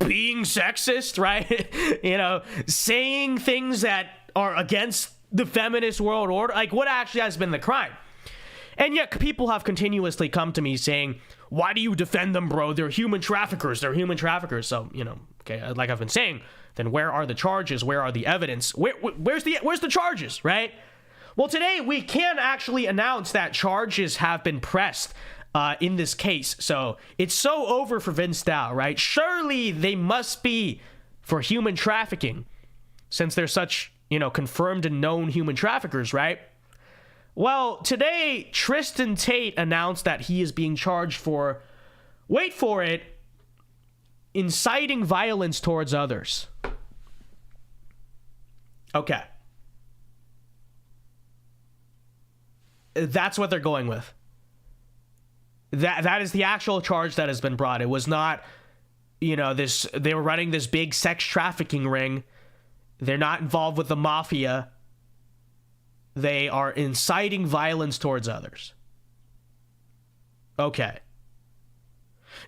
Speaker 1: Being sexist, right? You know, saying things that are against the feminist world order. Like, what actually has been the crime? And yet people have continuously come to me saying, why do you defend them, bro? They're human traffickers. They're human traffickers. So, you know, okay, like I've been saying, then where are the charges? Where are the evidence? Where's the charges, right? Well, today we can actually announce that charges have been pressed in this case. So it's so over for VinceDao, right? Surely they must be for human trafficking since they're such, you know, confirmed and known human traffickers, right? Well, today, Tristan Tate announced that he is being charged for, wait for it, inciting violence towards others. Okay. That's what they're going with. That is the actual charge that has been brought. It was not, you know, they were running this big sex trafficking ring. They're not involved with the mafia. They are inciting violence towards others. Okay.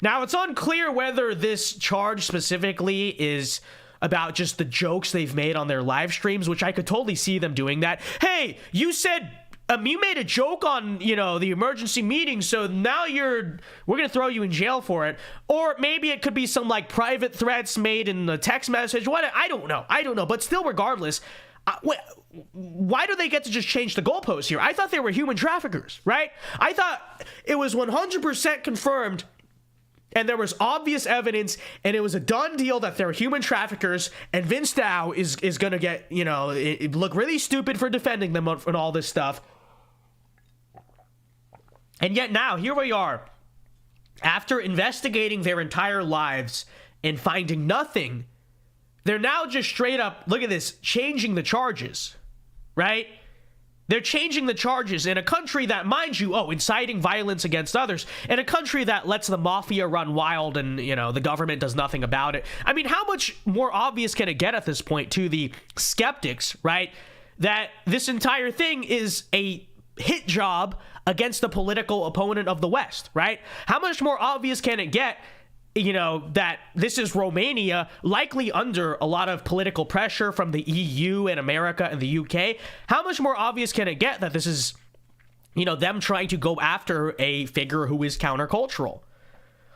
Speaker 1: Now, it's unclear whether this charge specifically is about just the jokes they've made on their live streams, which I could totally see them doing that. Hey, you said, you made a joke on, you know, the emergency meeting, so now we're going to throw you in jail for it. Or maybe it could be some, like, private threats made in the text message. What? I don't know. But still, regardless, why do they get to just change the goalposts here? I thought they were human traffickers, right? I thought it was 100% confirmed and there was obvious evidence and it was a done deal that they're human traffickers, and VinceDao is going to get, you know, look really stupid for defending them and all this stuff. And yet now, here we are, after investigating their entire lives and finding nothing, they're now just straight up, look at this, changing the charges, right? They're changing the charges in a country that, mind you, inciting violence against others, in a country that lets the mafia run wild and, you know, the government does nothing about it. I mean, how much more obvious can it get at this point to the skeptics, right? That this entire thing is a hit job against the political opponent of the West, right? How much more obvious can it get, you know, that this is Romania, likely under a lot of political pressure from the EU and America and the UK? How much more obvious can it get that this is, you know, them trying to go after a figure who is countercultural?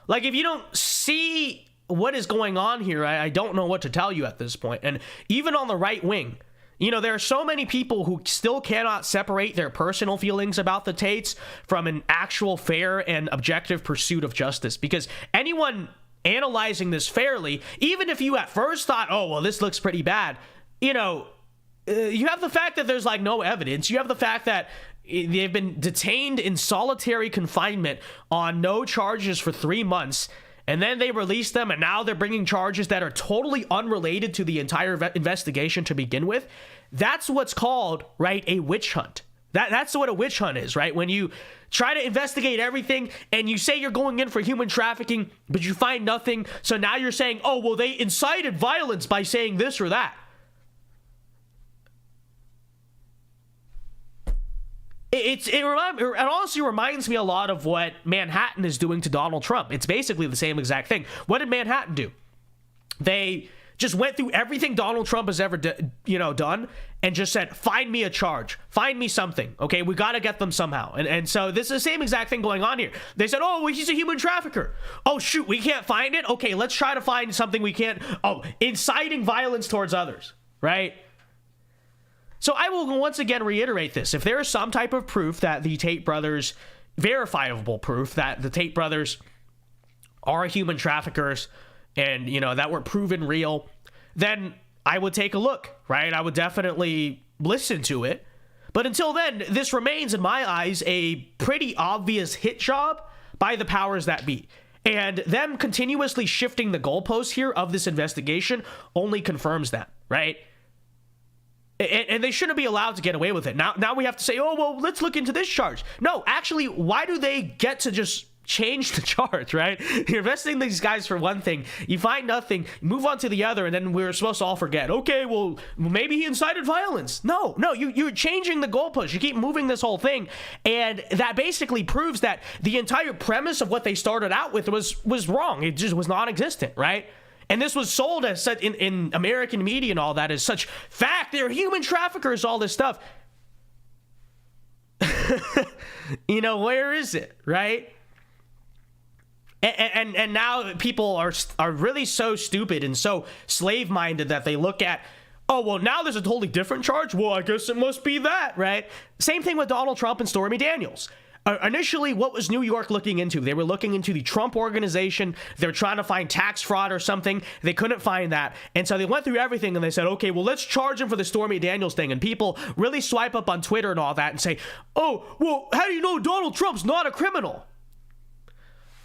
Speaker 1: Like, if you don't see what is going on here, I don't know what to tell you at this point. And even on the right wing, you know, there are so many people who still cannot separate their personal feelings about the Tates from an actual fair and objective pursuit of justice. Because anyone analyzing this fairly, even if you at first thought, oh, well, this looks pretty bad, you know, you have the fact that there's like no evidence. You have the fact that they've been detained in solitary confinement on no charges for 3 months. And then they released them, and now they're bringing charges that are totally unrelated to the entire investigation to begin with. That's what's called, right, a witch hunt. That's what a witch hunt is, right? When you try to investigate everything and you say you're going in for human trafficking, but you find nothing. So now you're saying, oh, well, they incited violence by saying this or that. it honestly reminds me a lot of what Manhattan is doing to Donald Trump. It's basically the same exact thing. What did Manhattan do? They just went through everything Donald Trump has ever done and just said, find me a charge, find me something. Okay, we got to get them somehow. And so this is the same exact thing going on here. They said, oh, well, he's a human trafficker. Oh, shoot, we can't find it. Okay, let's try to find something we can't. Oh, inciting violence towards others, right? So I will once again reiterate this. If there is some type of proof that the Tate brothers, verifiable proof that the Tate brothers are human traffickers and, that were proven real, then I would take a look, right? I would definitely listen to it. But until then, this remains, in my eyes, a pretty obvious hit job by the powers that be. And them continuously shifting the goalposts here of this investigation only confirms that, right? And they shouldn't be allowed to get away with it. Now we have to say, oh, well, let's look into this charge. No, actually, why do they get to just change the charge, right? You're investing these guys for one thing, you find nothing, move on to the other, and then we're supposed to all forget, okay, well, maybe he incited violence. No, you're changing the goalposts. You keep moving this whole thing, and that basically proves that the entire premise of what they started out with was wrong. It just was non-existent, right? And this was sold as such in American media and all that as such fact. They're human traffickers, all this stuff. Where is it, right? And now people are really so stupid and so slave-minded that they look at, oh, well, now there's a totally different charge. Well, I guess it must be that, right? Same thing with Donald Trump and Stormy Daniels. Initially, what was New York looking into? They were looking into the Trump organization. They're trying to find tax fraud or something. They couldn't find that. And so they went through everything and they said, okay, well, let's charge him for the Stormy Daniels thing. And people really swipe up on Twitter and all that and say, oh, well, how do you know Donald Trump's not a criminal?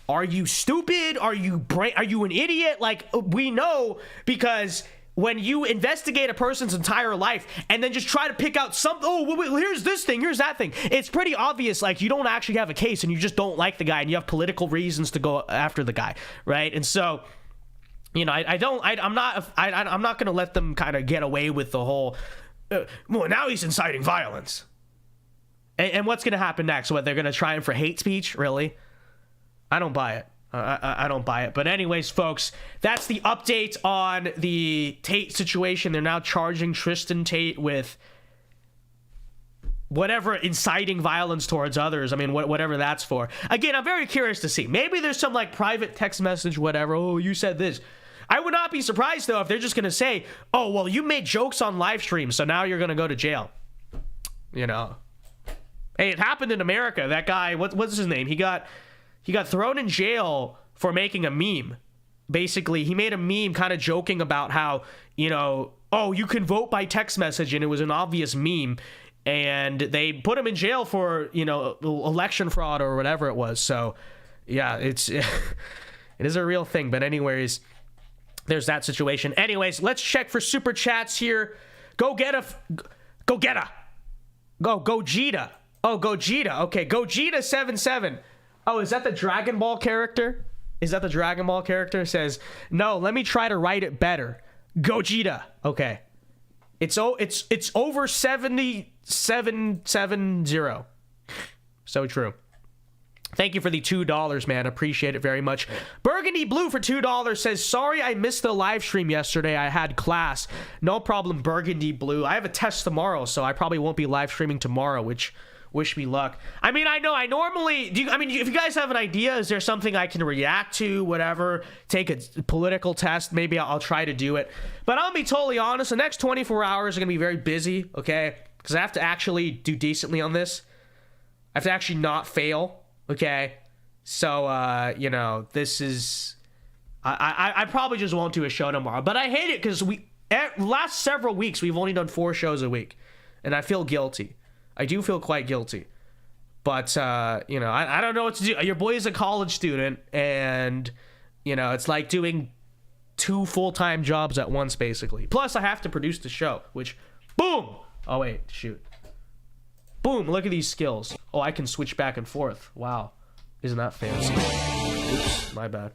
Speaker 1: Are you stupid? Are you an idiot? Like, we know, because when you investigate a person's entire life and then just try to pick out something, oh, well, here's this thing, here's that thing, it's pretty obvious, like, you don't actually have a case and you just don't like the guy and you have political reasons to go after the guy, right? And so, I'm not going to let them kind of get away with the whole, well, now he's inciting violence. And what's going to happen next? What, they're going to try him for hate speech? Really? I don't buy it. I don't buy it. But anyways, folks, that's the update on the Tate situation. They're now charging Tristan Tate with whatever, inciting violence towards others. I mean, whatever that's for. Again, I'm very curious to see. Maybe there's some like private text message, whatever. Oh, you said this. I would not be surprised, though, if they're just going to say, oh, well, you made jokes on live stream, so now you're going to go to jail. Hey, it happened in America. That guy, what's his name? He got thrown in jail for making a meme. Basically, he made a meme kind of joking about how, oh, you can vote by text message, and it was an obvious meme. And they put him in jail for, election fraud or whatever it was. So, yeah, it is a real thing. But anyways, there's that situation. Anyways, let's check for super chats here. Gogeta. Oh, Gogeta. Okay, Gogeta77. Oh, is that the Dragon Ball character? It says, no, let me try to write it better. Gogeta. Okay. It's over 7770. So true. Thank you for the $2, man. Appreciate it very much. Burgundy Blue for $2 says, sorry I missed the live stream yesterday. I had class. No problem, Burgundy Blue. I have a test tomorrow, so I probably won't be live streaming tomorrow, which wish me luck. I mean, I know I normally do. I mean, if you guys have an idea, is there something I can react to, whatever, take a political test, maybe I'll try to do it. But I'll be totally honest, the next 24 hours are going to be very busy, okay? Because I have to actually do decently on this. I have to actually not fail. Okay, so, this is, I probably just won't do a show tomorrow, but I hate it because last several weeks, we've only done 4 shows a week, and I feel guilty. I do feel quite guilty, but, I don't know what to do. Your boy is a college student, and, it's like doing 2 full-time jobs at once, basically. Plus, I have to produce the show, which, boom! Oh, wait, shoot. Boom, look at these skills. Oh, I can switch back and forth. Wow. Isn't that fancy? Oops, my bad.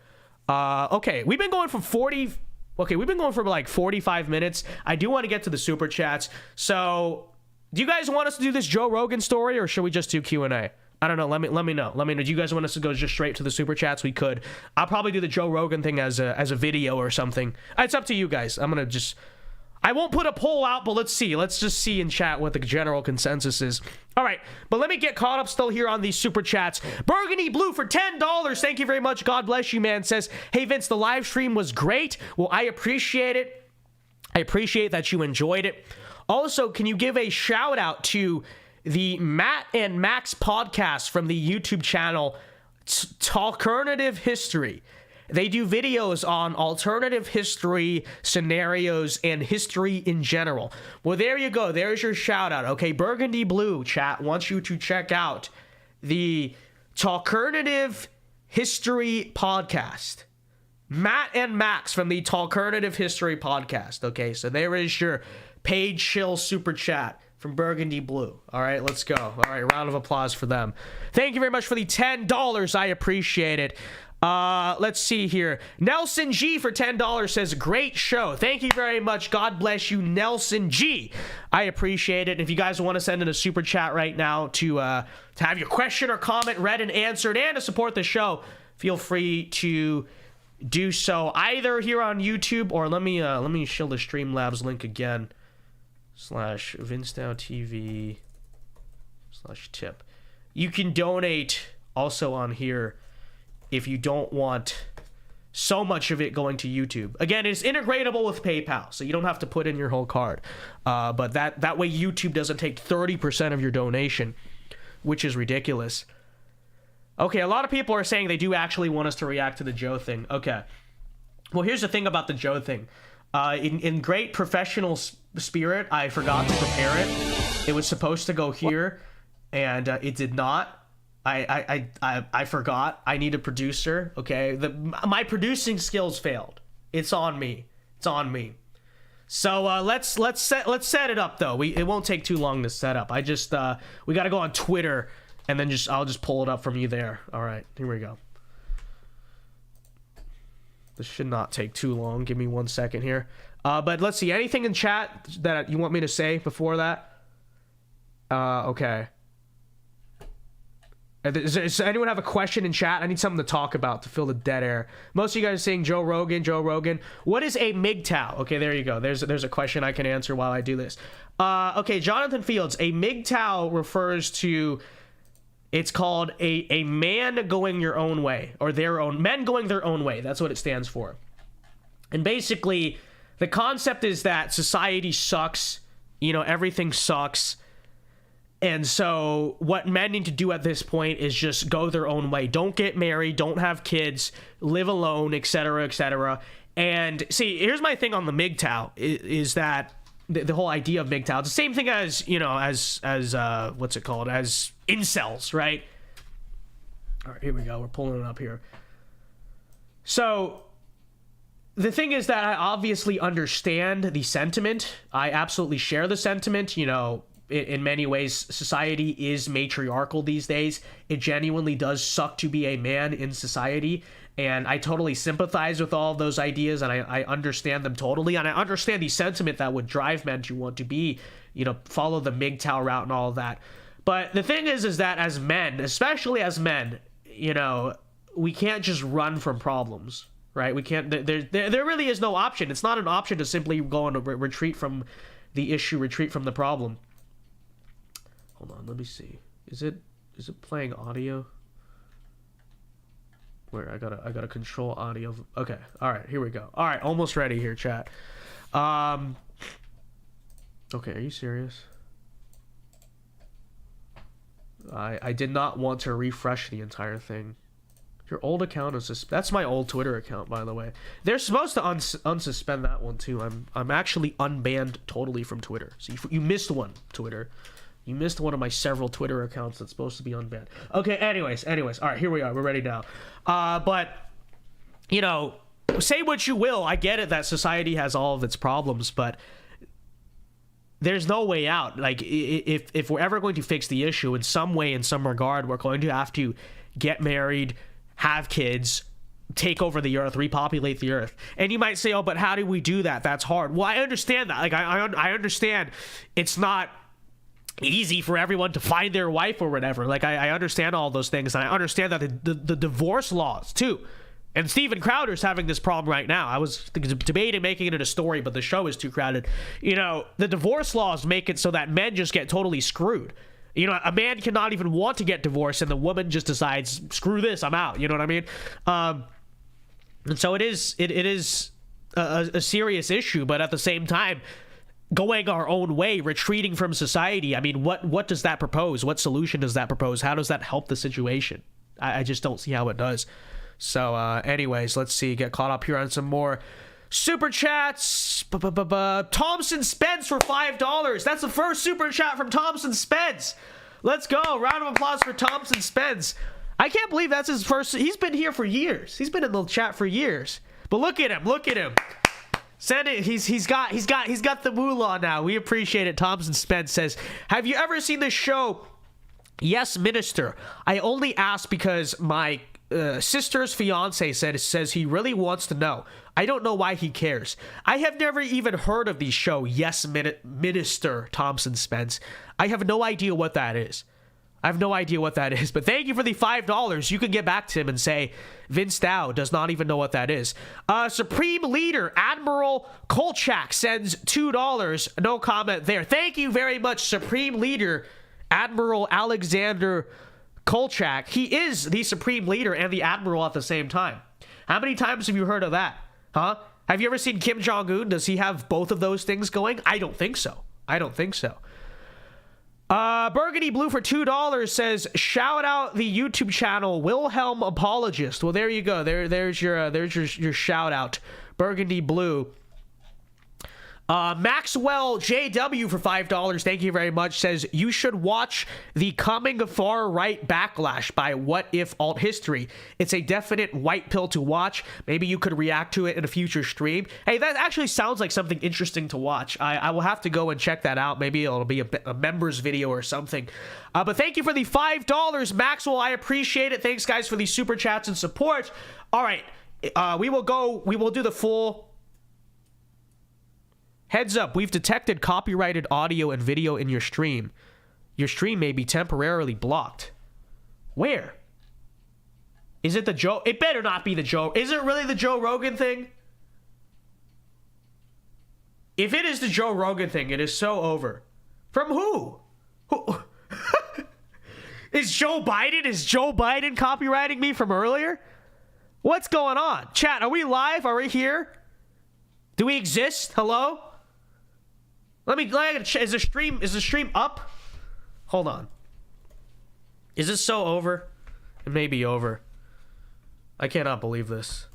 Speaker 1: Okay, we've been going for like 45 minutes. I do want to get to the super chats. So, Do you guys want us to do this Joe Rogan story, or should we just do Q&A? I don't know. Let me know. Let me know. Do you guys want us to go just straight to the super chats? We could. I'll probably do the Joe Rogan thing as a video or something. It's up to you guys. I won't put a poll out, but let's see. Let's just see in chat what the general consensus is. All right, but let me get caught up still here on these super chats. Burgundy Blue for $10. Thank you very much. God bless you, man. Says, hey, Vince, the live stream was great. Well, I appreciate it. I appreciate that you enjoyed it. Also, can you give a shout out to the Matt and Max podcast from the YouTube channel Talkernative History? They do videos on alternative history scenarios and history in general. Well, there you go. There's your shout out. Okay, Burgundy Blue chat wants you to check out the Talkernative History podcast. Matt and Max from the Talkernative History podcast. Okay, so there is your paid shill super chat from Burgundy Blue. All right, let's go. All right, round of applause for them. Thank you very much for the $10. I appreciate it. Let's see here. Nelson G for $10 says, great show. Thank you very much. God bless you, Nelson G. I appreciate it. And if you guys want to send in a super chat right now to have your question or comment read and answered and to support the show, feel free to do so either here on YouTube or let me show the Streamlabs link again. /VinceDao TV /tip. You can donate also on here if you don't want so much of it going to YouTube. Again, it's integratable with PayPal, so you don't have to put in your whole card. But that way YouTube doesn't take 30% of your donation, which is ridiculous. Okay, a lot of people are saying they do actually want us to react to the Joe thing. Okay. Well, here's the thing about the Joe thing. In great professional spirit, I forgot to prepare it. It was supposed to go here, and it did not. I forgot. I need a producer. Okay, my producing skills failed. It's on me. It's on me. So let's set it up though. It won't take too long to set up. We got to go on Twitter, and then I'll just pull it up from you there. All right, here we go. This should not take too long. Give me 1 second here. But let's see. Anything in chat that you want me to say before that? Okay. Does anyone have a question in chat? I need something to talk about to fill the dead air. Most of you guys are saying Joe Rogan, Joe Rogan. What is a MGTOW? Okay, there you go. There's a question I can answer while I do this. Okay, Jonathan Fields. A MGTOW refers to... It's called a man going your own way, or men going their own way. That's what it stands for. And basically, the concept is that society sucks. You know, everything sucks. And so what men need to do at this point is just go their own way. Don't get married. Don't have kids. Live alone, etc., etc. And see, here's my thing on the MGTOW is that the whole idea of MGTOW, it's the same thing as, you know, as what's it called? As incels, right? All right, here we go. We're pulling it up here. So the thing is that I obviously understand the sentiment. I absolutely share the sentiment. You know, in many ways, society is matriarchal these days. It genuinely does suck to be a man in society. And I totally sympathize with all of those ideas, and I understand them totally. And I understand the sentiment that would drive men to want to be, you know, follow the MGTOW route and all of that. But the thing is that as men, especially as men, you know, we can't just run from problems, right? We can't, there really is no option. It's not an option to simply go and retreat from the issue, retreat from the problem. Hold on, let me see. Is it playing audio? Where I gotta control audio. Okay, all right, here we go. All right, almost ready here, chat. Okay, are you serious? I did not want to refresh the entire thing. Your old account is that's my old Twitter account, by the way. They're supposed to unsuspend that one too. I'm actually unbanned totally from Twitter. So you missed one, Twitter. You missed one of my several Twitter accounts that's supposed to be unbanned. Okay, anyways. All right, here we are. We're ready now. But, you know, say what you will. I get it that society has all of its problems, but there's no way out. Like, if we're ever going to fix the issue in some way, in some regard, we're going to have to get married, have kids, take over the earth, repopulate the earth. And you might say, oh, but how do we do that? That's hard. Well, I understand that. Like, I understand it's not easy for everyone to find their wife or whatever. Like, I understand all those things, and I understand that the divorce laws too. And Steven Crowder's having this problem right now. I was debating making it into a story, but the show is too crowded. You know, the divorce laws make it so that men just get totally screwed. You know, a man cannot even want to get divorced, and the woman just decides, screw this, I'm out. You know what I mean? And so it is a serious issue, but at the same time, going our own way, retreating from society. I mean, what does that propose? What solution does that propose? How does that help the situation? I just don't see how it does. So anyways, let's see, get caught up here on some more super chats. Thompson Spence for $5. That's the first super chat from Thompson Spence. Let's go. Round of applause for Thompson Spence. I can't believe that's his first. He's been here for years. He's been in the chat for years. But look at him. Look at him. Send it. He's got the moolah now. We appreciate it. Thompson Spence says, "Have you ever seen this show?" Yes, Minister. I only asked because my sister's fiance says he really wants to know. I don't know why he cares. I have never even heard of the show. Yes, Minister Thompson Spence. I have no idea what that is. I have no idea what that is, but thank you for the $5. You can get back to him and say, Vince Dow does not even know what that is. Supreme Leader Admiral Kolchak sends $2. No comment there. Thank you very much, Supreme Leader Admiral Alexander Kolchak. He is the Supreme Leader and the Admiral at the same time. How many times have you heard of that? Huh? Have you ever seen Kim Jong-un? Does he have both of those things going? I don't think so. I don't think so. Burgundy Blue for $2 says, shout out the YouTube channel Wilhelm Apologist. Well, there you go. There's your shout out, Burgundy Blue. Maxwell JW for $5. Thank you very much. Says, you should watch The Coming Far Right Backlash by What If Alt History. It's a definite white pill to watch. Maybe you could react to it in a future stream. Hey, that actually sounds like something interesting to watch. I will have to go and check that out. Maybe it'll be a members video or something. But thank you for the $5, Maxwell. I appreciate it. Thanks, guys, for the super chats and support. All right, we will do the full. Heads up, we've detected copyrighted audio and video in your stream. Your stream may be temporarily blocked. Where? Is it the Joe? It better not be the Joe. Is it really the Joe Rogan thing? If it is the Joe Rogan thing, it is so over. From who? Who? Is Joe Biden copywriting me from earlier? What's going on? Chat, are we live? Are we here? Do we exist? Hello? Is the stream up? Hold on. Is this so over? It may be over. I cannot believe this.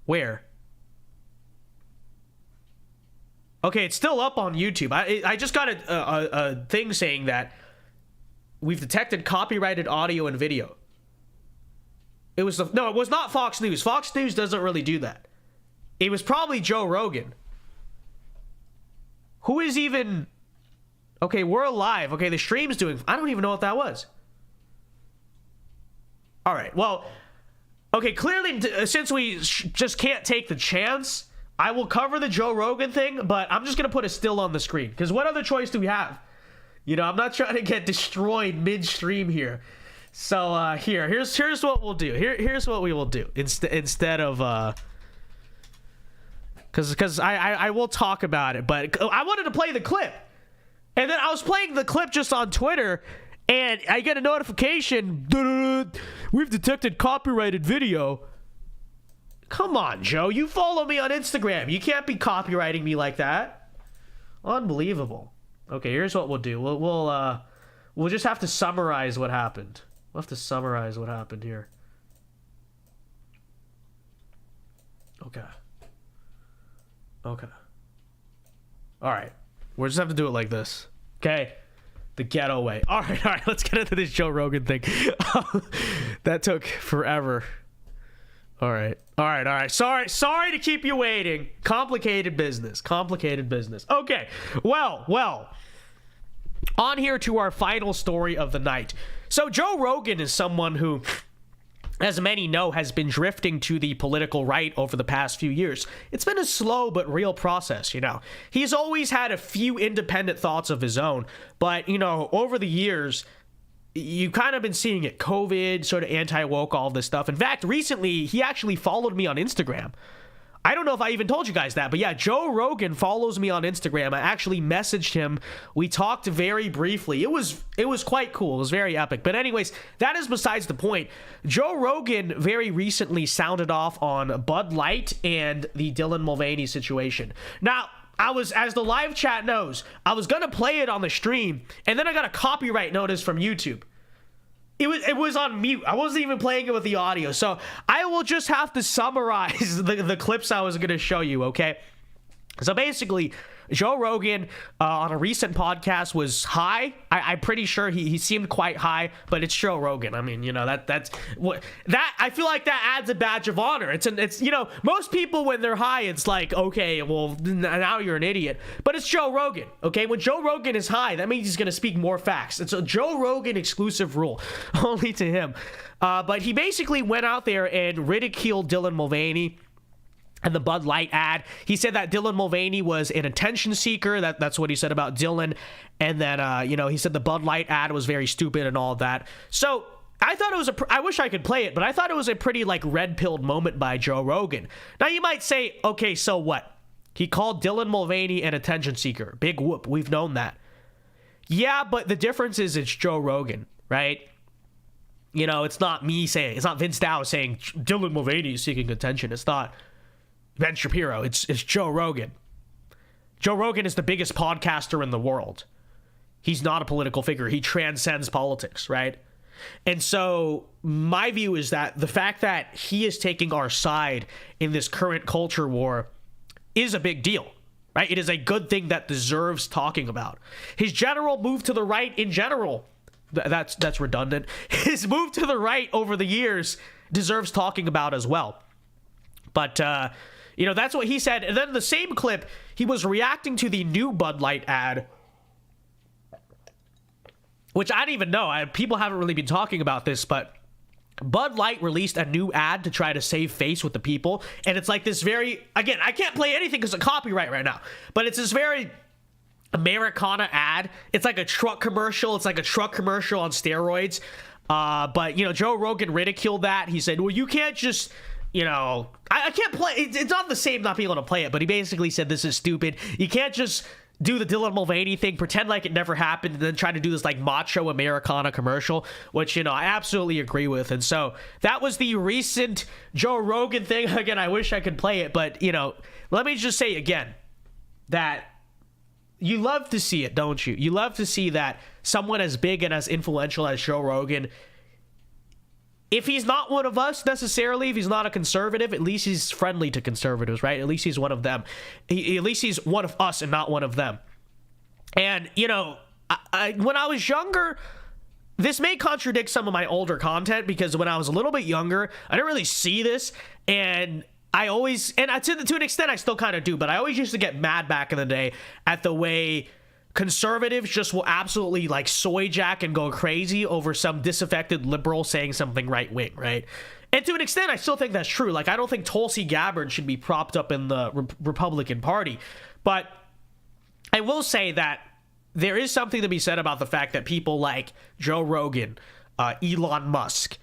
Speaker 1: Where? Okay, it's still up on YouTube. I just got a thing saying that we've detected copyrighted audio and video. It was not Fox News. Fox News doesn't really do that. It was probably Joe Rogan. Who is even... Okay, we're alive. Okay, the stream's doing... I don't even know what that was. All right, well... Okay, clearly, since we just can't take the chance, I will cover the Joe Rogan thing, but I'm just going to put a still on the screen. Because what other choice do we have? You know, I'm not trying to get destroyed mid-stream here. So, here's what we'll do. Here's what we will do. Instead of... Because I will talk about it, but I wanted to play the clip. And then I was playing the clip just on Twitter, and I get a notification, we've detected copyrighted video. Come on, Joe, you follow me on Instagram. You can't be copywriting me like that. Unbelievable. Okay, here's what we'll do. We'll just have to summarize what happened. We'll have to summarize what happened here. Okay. All right. We'll just have to do it like this. Okay. The ghetto way. All right. Let's get into this Joe Rogan thing. That took forever. All right. Sorry to keep you waiting. Complicated business. Okay. Well. On here to our final story of the night. So Joe Rogan is someone who as many know, has been drifting to the political right over the past few years. It's been a slow but real process, you know. He's always had a few independent thoughts of his own, but, you know, over the years, you've kind of been seeing it. COVID, sort of anti-woke, all this stuff. In fact, recently, he actually followed me on Instagram. I don't know if I even told you guys that, but yeah, Joe Rogan follows me on Instagram. I actually messaged him. We talked very briefly. It was quite cool. It was very epic. But anyways, that is besides the point. Joe Rogan very recently sounded off on Bud Light and the Dylan Mulvaney situation. Now, as the live chat knows, I was going to play it on the stream, and then I got a copyright notice from YouTube. It was on mute. I wasn't even playing it with the audio. So I will just have to summarize the clips I was going to show you, okay? So basically, Joe Rogan on a recent podcast was high. I'm pretty sure he seemed quite high, but it's Joe Rogan. I mean, you know, that's what that I feel like that adds a badge of honor. It's you know, most people when they're high, it's like, okay, well, now you're an idiot. But it's Joe Rogan, okay? When Joe Rogan is high, that means he's going to speak more facts. It's a Joe Rogan exclusive rule, only to him. But he basically went out there and ridiculed Dylan Mulvaney and the Bud Light ad. He said that Dylan Mulvaney was an attention seeker. That's what he said about Dylan. And then, you know, he said the Bud Light ad was very stupid and all of that. So I thought it was I wish I could play it, but I thought it was a pretty like red-pilled moment by Joe Rogan. Now you might say, okay, so what? He called Dylan Mulvaney an attention seeker. Big whoop. We've known that. Yeah, but the difference is it's Joe Rogan, right? You know, it's not me saying, it's not Vince Dow saying Dylan Mulvaney is seeking attention. It's not Ben Shapiro. It's Joe Rogan. Joe Rogan is the biggest podcaster in the world. He's not a political figure. He transcends politics, right? And so my view is that the fact that he is taking our side in this current culture war is a big deal, right? It is a good thing that deserves talking about. His general move to the right in general, that's redundant. His move to the right over the years deserves talking about as well. But, you know, that's what he said. And then the same clip, he was reacting to the new Bud Light ad, which I don't even know. People haven't really been talking about this, but Bud Light released a new ad to try to save face with the people. And it's like this very, again, I can't play anything because of copyright right now, but it's this very Americana ad. It's like a truck commercial. It's like a truck commercial on steroids. But, you know, Joe Rogan ridiculed that. He said, well, you can't just, you know, I can't play. It's not the same not being able to play it, but he basically said this is stupid. You can't just do the Dylan Mulvaney thing, pretend like it never happened, and then try to do this like macho Americana commercial, which, you know, I absolutely agree with. And so that was the recent Joe Rogan thing. Again, I wish I could play it, but, you know, let me just say again that you love to see it, don't you? You love to see that someone as big and as influential as Joe Rogan, if he's not one of us necessarily, if he's not a conservative, at least he's friendly to conservatives, right? At least he's one of them. At least he's one of us and not one of them. And, you know, when I was younger, this may contradict some of my older content, because when I was a little bit younger, I didn't really see this. And I always, and to an extent I still kind of do, but I always used to get mad back in the day at the way conservatives just will absolutely like soy jack and go crazy over some disaffected liberal saying something right wing, right? And to an extent, I still think that's true. Like, I don't think Tulsi Gabbard should be propped up in the Republican Party. But I will say that there is something to be said about the fact that people like Joe Rogan, Elon Musk,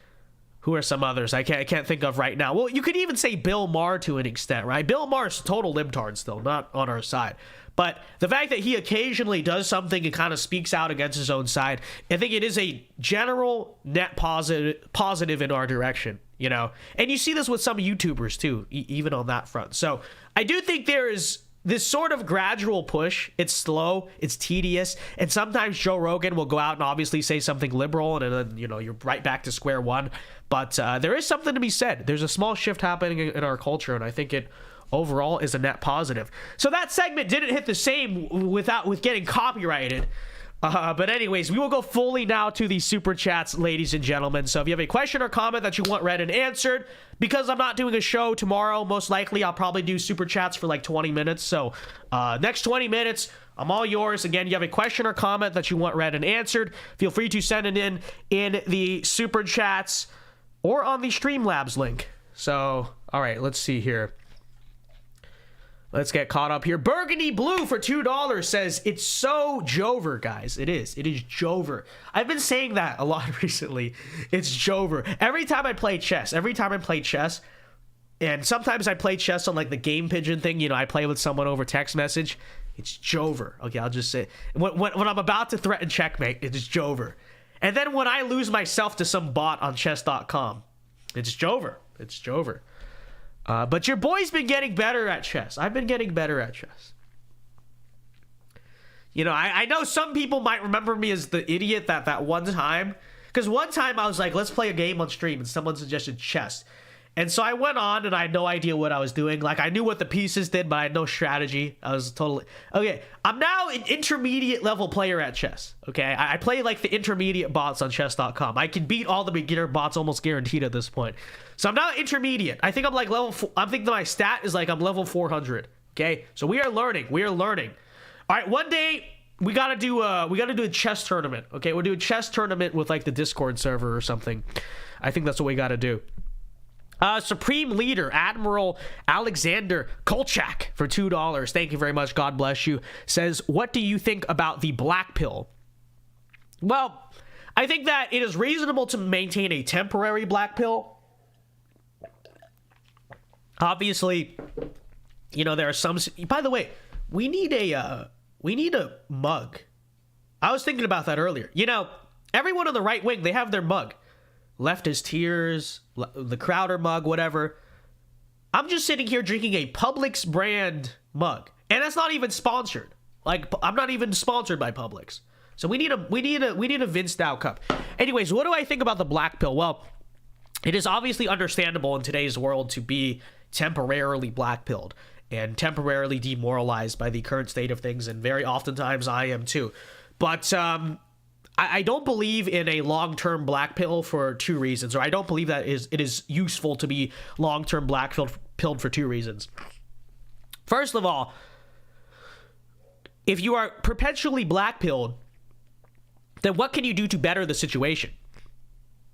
Speaker 1: who are some others I can't think of right now. Well, you could even say Bill Maher to an extent, right? Bill Maher's total libtard still, not on our side. But the fact that he occasionally does something and kind of speaks out against his own side, I think it is a general net positive in our direction, you know? And you see this with some YouTubers too, even on that front. So I do think there is this sort of gradual push. It's slow, it's tedious, and sometimes Joe Rogan will go out and obviously say something liberal, and then, you know, you're right back to square one. But there is something to be said. There's a small shift happening in our culture, and I think it overall is a net positive. So that segment didn't hit the same with getting copyrighted. But anyways, we will go fully now to the super chats, ladies and gentlemen. So if you have a question or comment that you want read and answered, because I'm not doing a show tomorrow, most likely I'll probably do super chats for like 20 minutes. So next 20 minutes, I'm all yours. Again, you have a question or comment that you want read and answered, feel free to send it in the super chats or on the Streamlabs link. So, all right, let's see here. Let's get caught up here. Burgundy Blue for $2 says, it's so Jover, guys. It is. It is Jover. I've been saying that a lot recently. It's Jover. Every time I play chess, and sometimes I play chess on like the Game Pigeon thing. You know, I play with someone over text message. It's Jover. Okay, I'll just say, when I'm about to threaten checkmate, it's Jover. And then when I lose myself to some bot on chess.com, it's Jover. It's Jover. But your boy's been getting better at chess. I've been getting better at chess. You know, I know some people might remember me as the idiot that one time. Because one time I was like, let's play a game on stream, and someone suggested chess. And so I went on, and I had no idea what I was doing. Like, I knew what the pieces did, but I had no strategy. I was totally... Okay, I'm now an intermediate level player at chess. Okay, I play like the intermediate bots on chess.com. I can beat all the beginner bots almost guaranteed at this point. So I'm now intermediate. I think I'm like level... I'm thinking my stat is like I'm level 400. Okay, so we are learning. We are learning. All right, one day... We gotta do a chess tournament. Okay, we'll do a chess tournament with like the Discord server or something. I think that's what we gotta do. Supreme Leader Admiral Alexander Kolchak for $2. Thank you very much. God bless you. Says, what do you think about the black pill? Well, I think that it is reasonable to maintain a temporary black pill. Obviously, you know, there are some... By the way, we need a mug. I was thinking about that earlier. You know, everyone on the right wing, they have their mug. Left is tears, the Crowder mug, whatever. I'm just sitting here drinking a Publix brand mug, and that's not even sponsored. Like, I'm not even sponsored by Publix. So we need a VinceDao cup. Anyways, what do I think about the black pill? Well, it is obviously understandable in today's world to be temporarily black pilled and temporarily demoralized by the current state of things, and very oftentimes I am too. But I don't believe in a long-term black pill for two reasons, or I don't believe that it is useful to be long-term black pilled for two reasons. First of all, if you are perpetually black pilled, then what can you do to better the situation?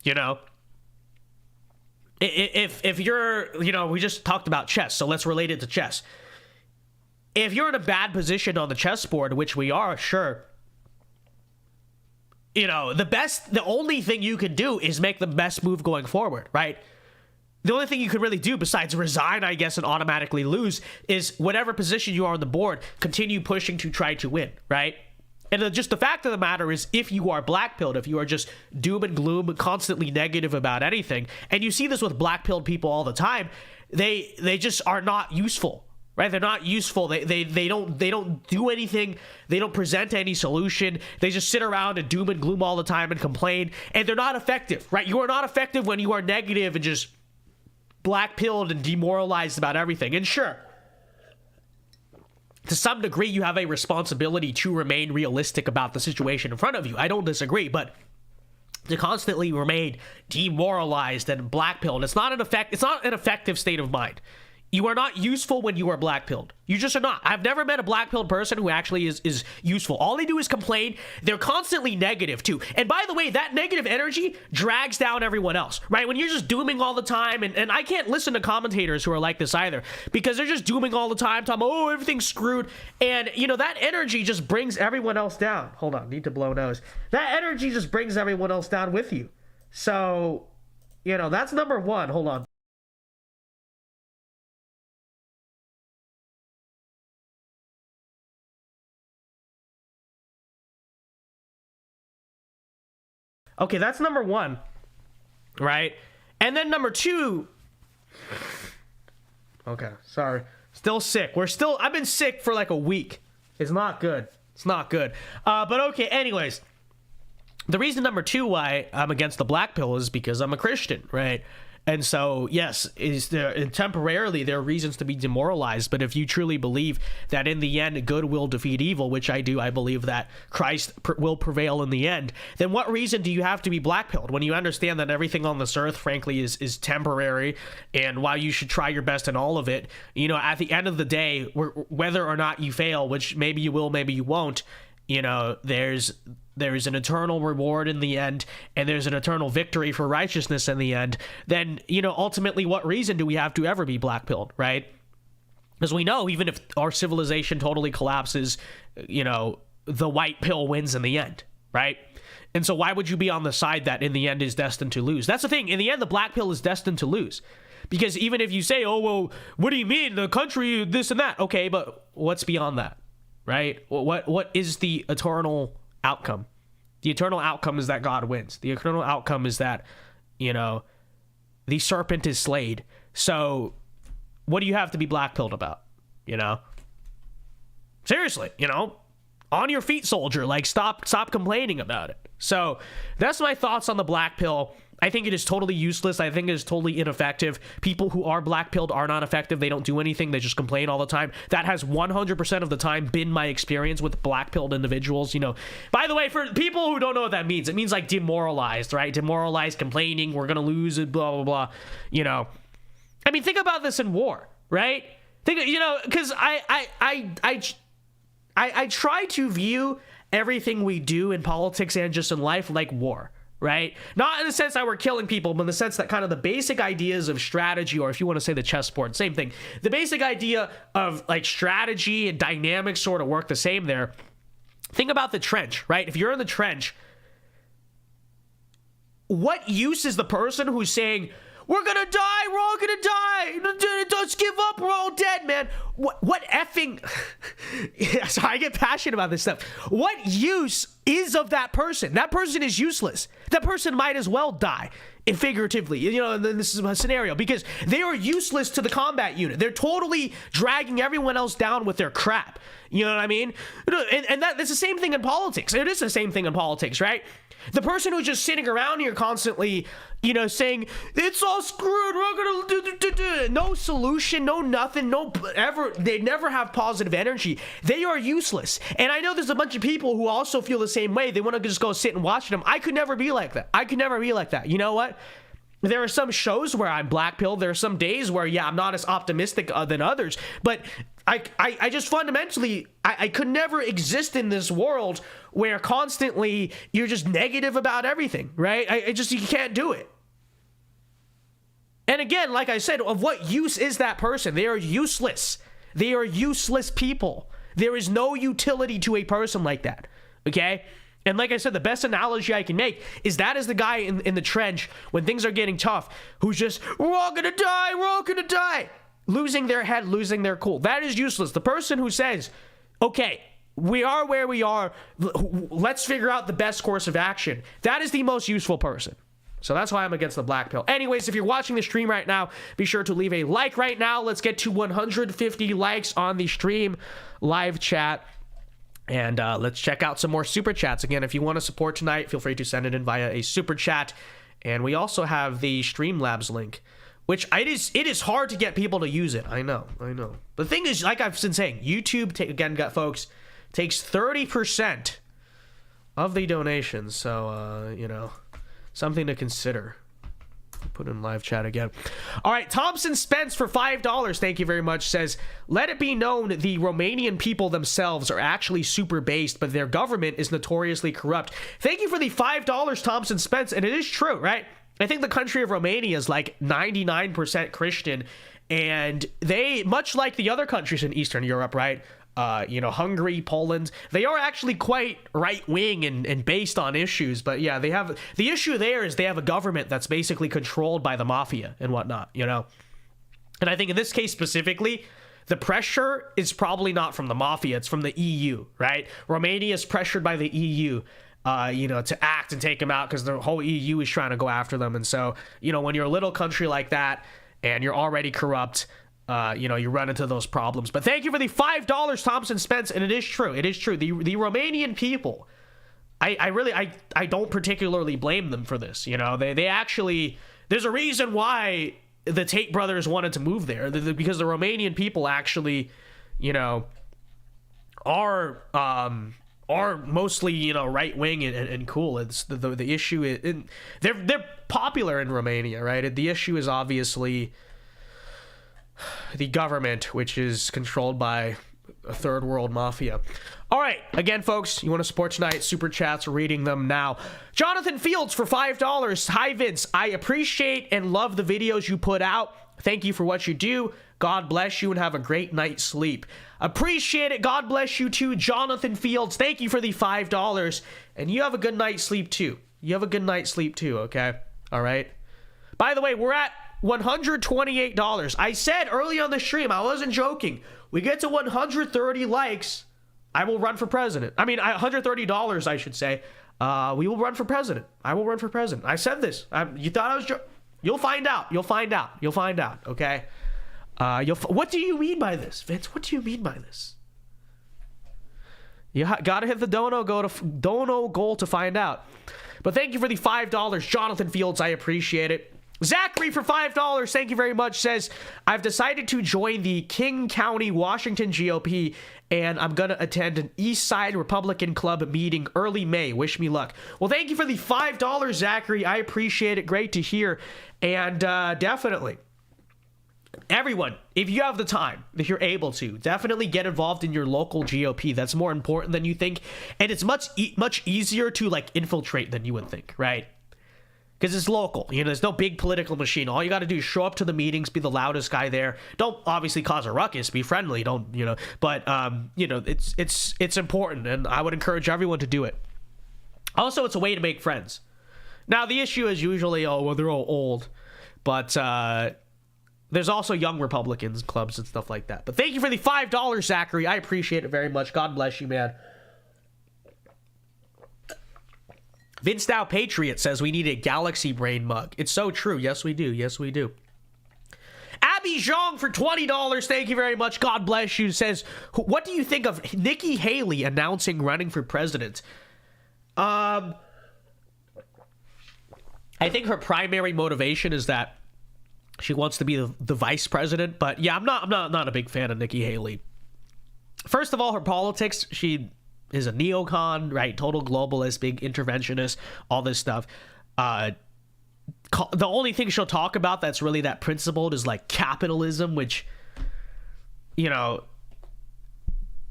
Speaker 1: You know? If you're, you know, we just talked about chess, so let's relate it to chess. If you're in a bad position on the chessboard, which we are, sure, you know, the only thing you can do is make the best move going forward, right? The only thing you can really do besides resign, I guess, and automatically lose is whatever position you are on the board, continue pushing to try to win, right? And just the fact of the matter is, if you are black-pilled, if you are just doom and gloom, constantly negative about anything, and you see this with black-pilled people all the time, they just are not useful. Right? They're not useful. They don't do anything. They don't present any solution. They just sit around and doom and gloom all the time and complain, and they're not effective, right? You are not effective when you are negative and just black-pilled and demoralized about everything. And sure, to some degree, you have a responsibility to remain realistic about the situation in front of you. I don't disagree, but to constantly remain demoralized and black-pilled, it's not an effective state of mind. You are not useful when you are black-pilled. You just are not. I've never met a black-pilled person who actually is useful. All they do is complain. They're constantly negative, too. And by the way, that negative energy drags down everyone else, right? When you're just dooming all the time, and I can't listen to commentators who are like this either, because they're just dooming all the time, talking, oh, everything's screwed. And, you know, that energy just brings everyone else down. Hold on, need to blow nose. That energy just brings everyone else down with you. So, you know, that's number one. Hold on. Okay, that's number one, right? And then number two, okay, sorry, still sick. I've been sick for like a week. It's not good. It's not good. But okay, anyways, the reason number two why I'm against the black pill is because I'm a Christian, right? And so, yes, temporarily there are reasons to be demoralized, but if you truly believe that in the end good will defeat evil, which I do, I believe that Christ will prevail in the end, then what reason do you have to be black-pilled when you understand that everything on this earth, frankly, is temporary, and while you should try your best in all of it, you know, at the end of the day, whether or not you fail, which maybe you will, maybe you won't, you know, there's there's an eternal reward in the end, and there's an eternal victory for righteousness in the end, then, ultimately, what reason do we have to ever be black-pilled, right? Because we know, even if our civilization totally collapses, the white pill wins in the end, right? And so why would you be on the side that in the end is destined to lose? That's the thing. In the end, the black pill is destined to lose. Because even if you say, oh, well, what do you mean? The country, this and that. Okay, but what's beyond that, right? What is the eternal outcome? The eternal outcome is that God wins. The eternal outcome is that, the serpent is slayed. So what do you have to be black-pilled about, Seriously, on your feet, soldier. Like, stop complaining about it. So that's my thoughts on the black pill. I think it is totally useless. I think it is totally ineffective. People who are black-pilled are not effective. They don't do anything. They just complain all the time. That has 100% of the time been my experience with black-pilled individuals. By the way, for people who don't know what that means, it means like demoralized, right? Demoralized, complaining, we're going to lose it, blah, blah, blah. I mean, think about this in war, right? Because I try to view everything we do in politics and just in life like war, right? Not in the sense that we're killing people, but in the sense that kind of the basic ideas of strategy, or if you want to say the chessboard, same thing. The basic idea of like strategy and dynamics sort of work the same there. Think about the trench, right? If you're in the trench, what use is the person who's saying, we're gonna die, we're all gonna die, don't give up, we're all dead, man? What effing... Sorry, I get passionate about this stuff. What use is of that person? That person is useless. That person might as well die, figuratively, this is a scenario, because they are useless to the combat unit. They're totally dragging everyone else down with their crap. You know what I mean? And that's the same thing in politics. It is the same thing in politics, right? The person who's just sitting around here constantly, saying, it's all screwed, we're gonna do no solution, no nothing, they never have positive energy. They are useless. And I know there's a bunch of people who also feel the same way. They want to just go sit and watch them. I could never be like that. You know what? There are some shows where I'm black-pilled. There are some days where, I'm not as optimistic than others. But I just fundamentally, I could never exist in this world where constantly you're just negative about everything, right? You can't do it. And again, like I said, of what use is that person? They are useless. They are useless people. There is no utility to a person like that, okay? And like I said, the best analogy I can make is that is the guy in the trench when things are getting tough, who's just, we're all gonna die, losing their head, losing their cool. That is useless. The person who says, okay, we are where we are, let's figure out the best course of action. That is the most useful person. So that's why I'm against the black pill. Anyways, if you're watching the stream right now, be sure to leave a like right now. Let's get to 150 likes on the stream live chat. And let's check out some more super chats. Again, if you want to support tonight, feel free to send it in via a super chat. And we also have the Streamlabs link, which it is hard to get people to use it. I know. The thing is, like I've been saying, YouTube, folks, takes 30% of the donations. So, something to consider. Put in live chat again. All right, Thompson Spence for $5, thank you very much, says, let it be known the Romanian people themselves are actually super based, but their government is notoriously corrupt. Thank you for the $5, Thompson Spence, and it is true, right? I think the country of Romania is like 99% Christian, and they, much like the other countries in Eastern Europe, right? Hungary, Poland, they are actually quite right-wing and based on issues. But yeah, the issue there is they have a government that's basically controlled by the mafia and whatnot, And I think in this case specifically, the pressure is probably not from the mafia, it's from the EU, right? Romania is pressured by the EU, to act and take them out because the whole EU is trying to go after them. And so, when you're a little country like that and you're already corrupt, you run into those problems. But thank you for the $5, Thompson Spence, and it is true. The Romanian people, I don't particularly blame them for this. They actually, there's a reason why the Tate brothers wanted to move there, because the Romanian people actually, are mostly, right wing and cool. It's the issue is, they're popular in Romania, right? The issue is obviously the government, which is controlled by a third world mafia. All right, again, folks, you want to support tonight? Super chats, reading them now. Jonathan Fields for $5. Hi, Vince. I appreciate and love the videos you put out. Thank you for what you do. God bless you and have a great night's sleep. Appreciate it. God bless you too, Jonathan Fields. Thank you for the $5. And you have a good night's sleep too. You have a good night's sleep too, okay? All right. By the way, we're at $128. I said early on the stream, I wasn't joking. We get to 130 likes, I will run for president. I mean, $130, I should say. We will run for president. I will run for president. I said this. You thought I was joking? You'll find out. You'll find out. You'll find out. Okay. What do you mean by this, Vince? What do you mean by this? You gotta hit the dono goal to find out. But thank you for the $5, Jonathan Fields. I appreciate it. Zachary for $5, thank you very much, says, I've decided to join the King County, Washington GOP, and I'm going to attend an East Side Republican Club meeting early May. Wish me luck. Well, thank you for the $5, Zachary. I appreciate it. Great to hear. And definitely, everyone, if you have the time, if you're able to, definitely get involved in your local GOP. That's more important than you think. And it's much easier to, like, infiltrate than you would think, right? Because it's local. You know, there's no big political machine. All you got to do is show up to the meetings, be the loudest guy there. Don't obviously cause a ruckus. Be friendly. Don't, you know. But, you know, it's important. And I would encourage everyone to do it. Also, it's a way to make friends. Now, the issue is usually, oh, well, they're all old. But there's also young Republicans clubs and stuff like that. But thank you for the $5, Zachary. I appreciate it very much. God bless you, man. VinceDao Patriot says we need a Galaxy Brain mug. It's so true. Yes, we do. Yes, we do. Abby Zhang for $20. Thank you very much. God bless you. Says, what do you think of Nikki Haley announcing running for president? I think her primary motivation is that she wants to be the vice president. But yeah, I'm not a big fan of Nikki Haley. First of all, her politics, she is a neocon, right? Total globalist, big interventionist, all this stuff. The only thing she'll talk about that's really that principled is like capitalism, which, you know,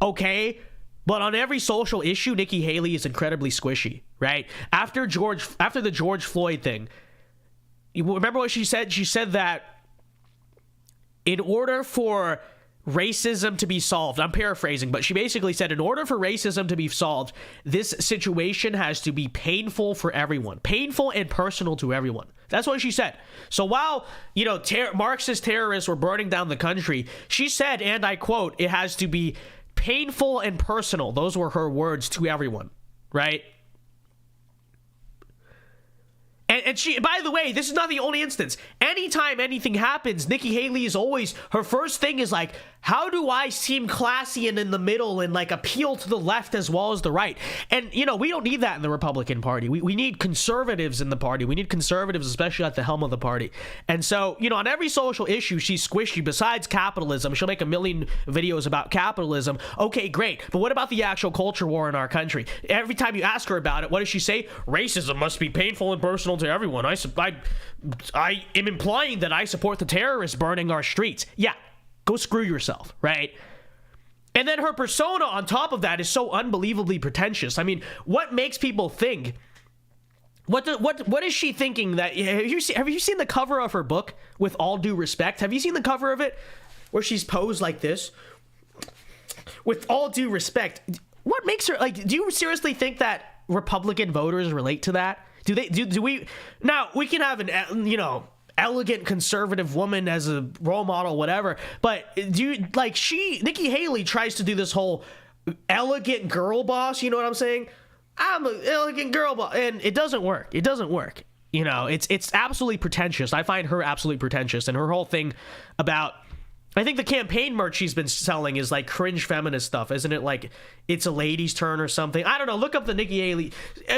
Speaker 1: okay. But on every social issue, Nikki Haley is incredibly squishy, right? After the George Floyd thing, you remember what she said? She said that in order for racism to be solved, I'm paraphrasing, but she basically said in order for racism to be solved, this situation has to be painful for everyone, painful and personal to everyone. That's what she said. So while, you know, Marxist terrorists were burning down the country, she said, and I quote, it has to be painful and personal. Those were her words to everyone, right? And she, by the way, this is not the only instance. Anytime anything happens, Nikki Haley is always, her first thing is like, how do I seem classy and in the middle and like appeal to the left as well as the right? And, you know, we don't need that in the Republican Party. We need conservatives in the party. We need conservatives, especially at the helm of the party. And so, you know, on every social issue, she's squishy. Besides capitalism, she'll make a million videos about capitalism. Okay, great. But what about the actual culture war in our country? Every time you ask her about it, what does she say? Racism must be painful and personal to everyone. I am implying that I support the terrorists burning our streets. Yeah. Go screw yourself, right? And then her persona on top of that is so unbelievably pretentious. I mean, what makes people think? What is she thinking that? Have you seen the cover of her book? With all due respect, have you seen the cover of it where she's posed like this? With all due respect, what makes her like? Do you seriously think that Republican voters relate to that? Do we? Now we can have an, you know, elegant conservative woman as a role model, whatever, but Nikki Haley tries to do this whole elegant girl boss, you know what I'm saying? I'm an elegant girl boss, and it doesn't work. It doesn't work. You know, it's absolutely pretentious. I find her absolutely pretentious, and her whole thing about, I think the campaign merch she's been selling is like cringe feminist stuff, isn't it? Like it's a lady's turn or something. I don't know. Look up the Nikki Haley.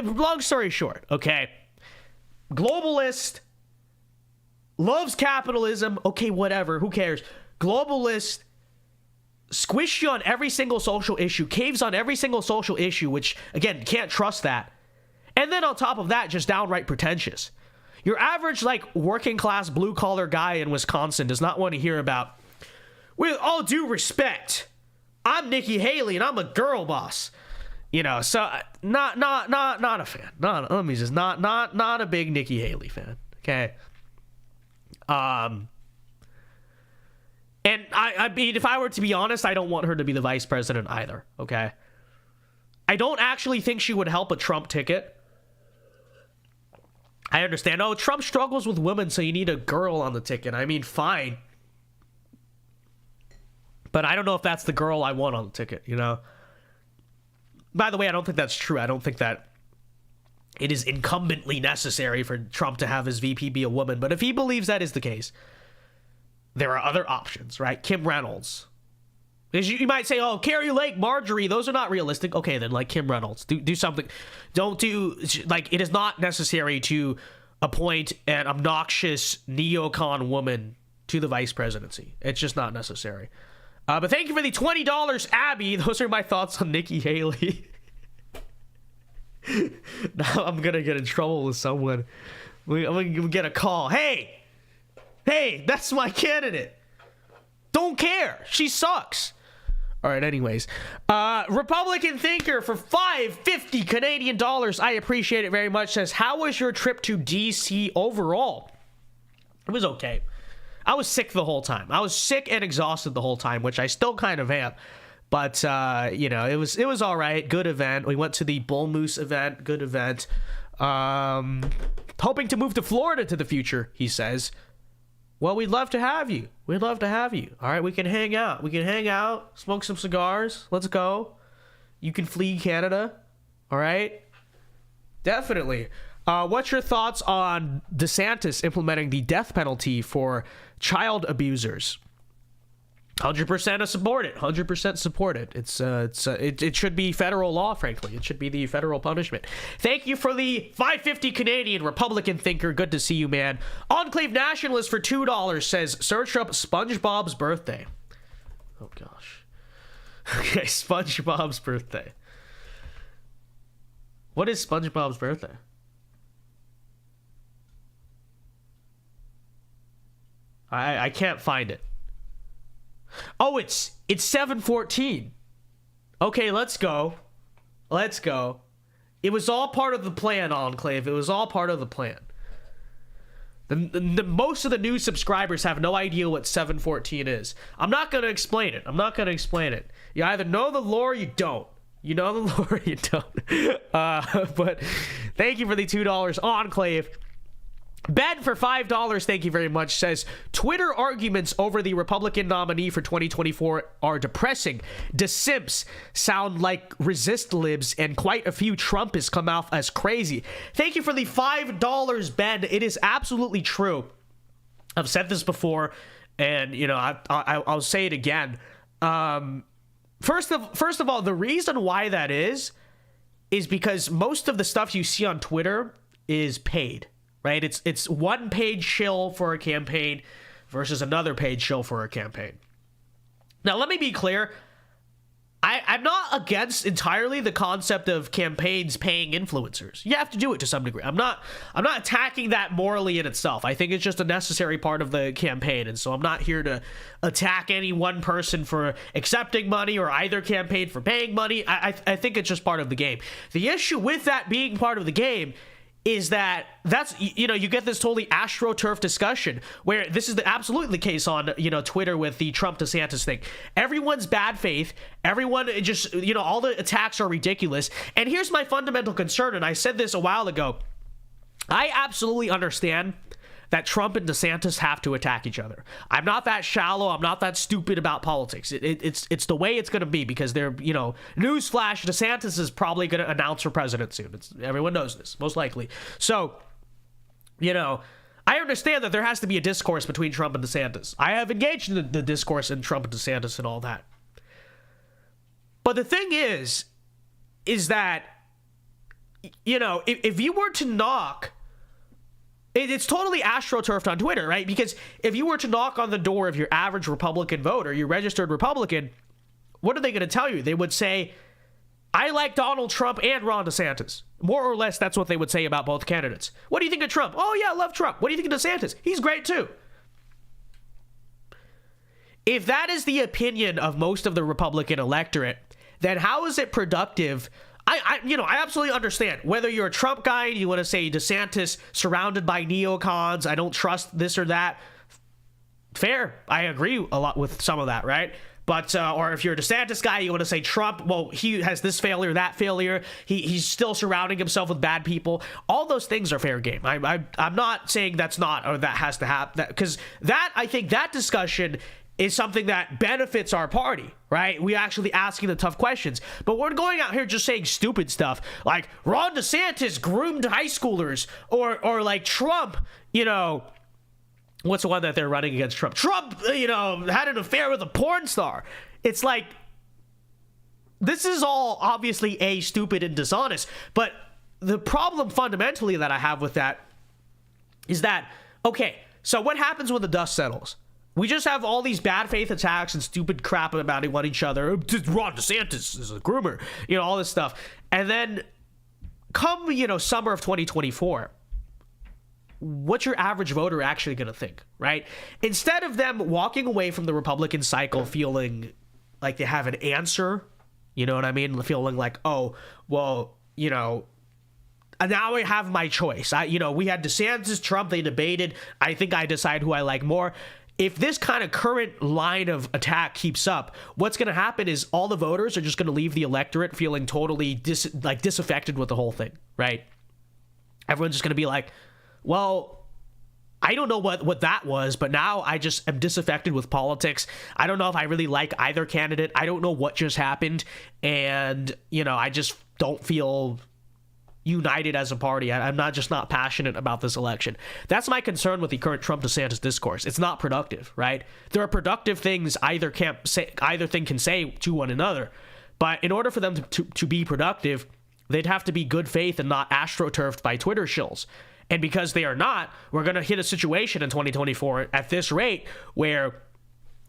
Speaker 1: Long story short, okay, globalist, loves capitalism. Okay, whatever. Who cares? Globalist, squish you on every single social issue, caves on every single social issue, which, again, can't trust that. And then on top of that, just downright pretentious. Your average, like, working class blue collar guy in Wisconsin does not want to hear about, with all due respect, I'm Nikki Haley and I'm a girl boss. You know, so not a fan. Let me just not a big Nikki Haley fan. Okay. And I mean, if I were to be honest, I don't want her to be the vice president either. Okay. I don't actually think she would help a Trump ticket. I understand. Oh, Trump struggles with women, so you need a girl on the ticket. I mean, fine. But I don't know if that's the girl I want on the ticket, you know? By the way, I don't think that's true. I don't think that it is incumbently necessary for Trump to have his VP be a woman. But if he believes that is the case, there are other options, right? Kim Reynolds. You might say, oh, Carrie Lake, Marjorie, those are not realistic. Okay, then, like Kim Reynolds. Do something. Don't do, like, it is not necessary to appoint an obnoxious neocon woman to the vice presidency. It's just not necessary. But thank you for the $20, Abby. Those are my thoughts on Nikki Haley. Now I'm going to get in trouble with someone. I'm going to get a call. Hey, that's my candidate. Don't care. She sucks. All right, anyways. Republican Thinker for $5.50 Canadian dollars. I appreciate it very much. Says, how was your trip to D.C. overall? It was okay. I was sick the whole time. I was sick and exhausted the whole time, which I still kind of am. But, you know, it was all right. Good event. We went to the Bull Moose event. Good event. Hoping to move to Florida to the future, he says. Well, we'd love to have you. We'd love to have you. All right, we can hang out. We can hang out, smoke some cigars. Let's go. You can flee Canada. All right? Definitely. What's your thoughts on DeSantis implementing the death penalty for child abusers? 100% support it. 100% support it. It should be federal law, frankly. It should be the federal punishment. Thank you for the $5.50 Canadian Republican Thinker. Good to see you, man. Enclave Nationalist for $2 says, search up SpongeBob's birthday. Oh, gosh. Okay, SpongeBob's birthday. What is SpongeBob's birthday? I can't find it. Oh, it's 7/14. Okay, let's go. Let's go. It was all part of the plan, Enclave. It was all part of the plan. The most of the new subscribers have no idea what 7/14 is. I'm not going to explain it. You either know the lore or you don't. You know the lore or you don't. But thank you for the $2, Enclave. Ben for $5, thank you very much, says, Twitter arguments over the Republican nominee for 2024 are depressing. DeSimps sound like resist libs, and quite a few Trumpists come off as crazy. Thank you for the $5, Ben. It is absolutely true. I've said this before, and, you know, I'll say it again. First of all, the reason why that is because most of the stuff you see on Twitter is paid. Right? It's one page shill for a campaign versus another page shill for a campaign. Now, let me be clear. I'm not against entirely the concept of campaigns paying influencers. You have to do it to some degree. I'm not attacking that morally in itself. I think it's just a necessary part of the campaign. And so I'm not here to attack any one person for accepting money or either campaign for paying money. I think it's just part of the game. The issue with that being part of the game is that's, you know, you get this totally astroturf discussion where this is absolutely the case on, you know, Twitter with the Trump DeSantis thing. Everyone's bad faith. Everyone just, you know, all the attacks are ridiculous. And here's my fundamental concern, and I said this a while ago. I absolutely understand that Trump and DeSantis have to attack each other. I'm not that shallow. I'm not that stupid about politics. It's the way it's going to be because they're, you know, newsflash, DeSantis is probably going to announce for president soon. Everyone knows this, most likely. So, you know, I understand that there has to be a discourse between Trump and DeSantis. I have engaged in the discourse in Trump and DeSantis and all that. But the thing is that, you know, if you were to knock... It's totally astroturfed on Twitter, right? Because if you were to knock on the door of your average Republican voter, your registered Republican, what are they going to tell you? They would say, I like Donald Trump and Ron DeSantis. More or less, that's what they would say about both candidates. What do you think of Trump? Oh, yeah, I love Trump. What do you think of DeSantis? He's great, too. if that is the opinion of most of the Republican electorate, then how is it productive? I absolutely understand whether you're a Trump guy and you want to say DeSantis surrounded by neocons, I don't trust this or that. Fair. I agree a lot with some of that, right? But, or if you're a DeSantis guy, you want to say Trump, well, he has this failure, that failure. He's still surrounding himself with bad people. All those things are fair game. I'm not saying that's not, or that has to happen. Because I think that discussion is something that benefits our party, right? We actually asking the tough questions. But we're going out here just saying stupid stuff like Ron DeSantis groomed high schoolers, or like Trump, what's the one that they're running against Trump? Trump, had an affair with a porn star. It's like, this is all obviously stupid and dishonest. But the problem fundamentally that I have with that is that, okay, so what happens when the dust settles? We just have all these bad faith attacks and stupid crap about each other. Ron DeSantis is a groomer, all this stuff. And then come, summer of 2024, what's your average voter actually going to think, right? Instead of them walking away from the Republican cycle feeling like they have an answer, you know what I mean? Feeling like, oh, well, now I have my choice. We had DeSantis, Trump, they debated. I think I decide who I like more. If this kind of current line of attack keeps up, what's going to happen is all the voters are just going to leave the electorate feeling totally disaffected with the whole thing, right? Everyone's just going to be like, well, I don't know what that was, but now I just am disaffected with politics. I don't know if I really like either candidate. I don't know what just happened. And, I just don't feel united as a party. I'm not passionate about this election. That's my concern with the current Trump-DeSantis discourse. It's not productive, right? There are productive things either thing can say to one another, but in order for them to be productive, they'd have to be good faith and not astroturfed by Twitter shills. And because they are not, we're going to hit a situation in 2024 at this rate where,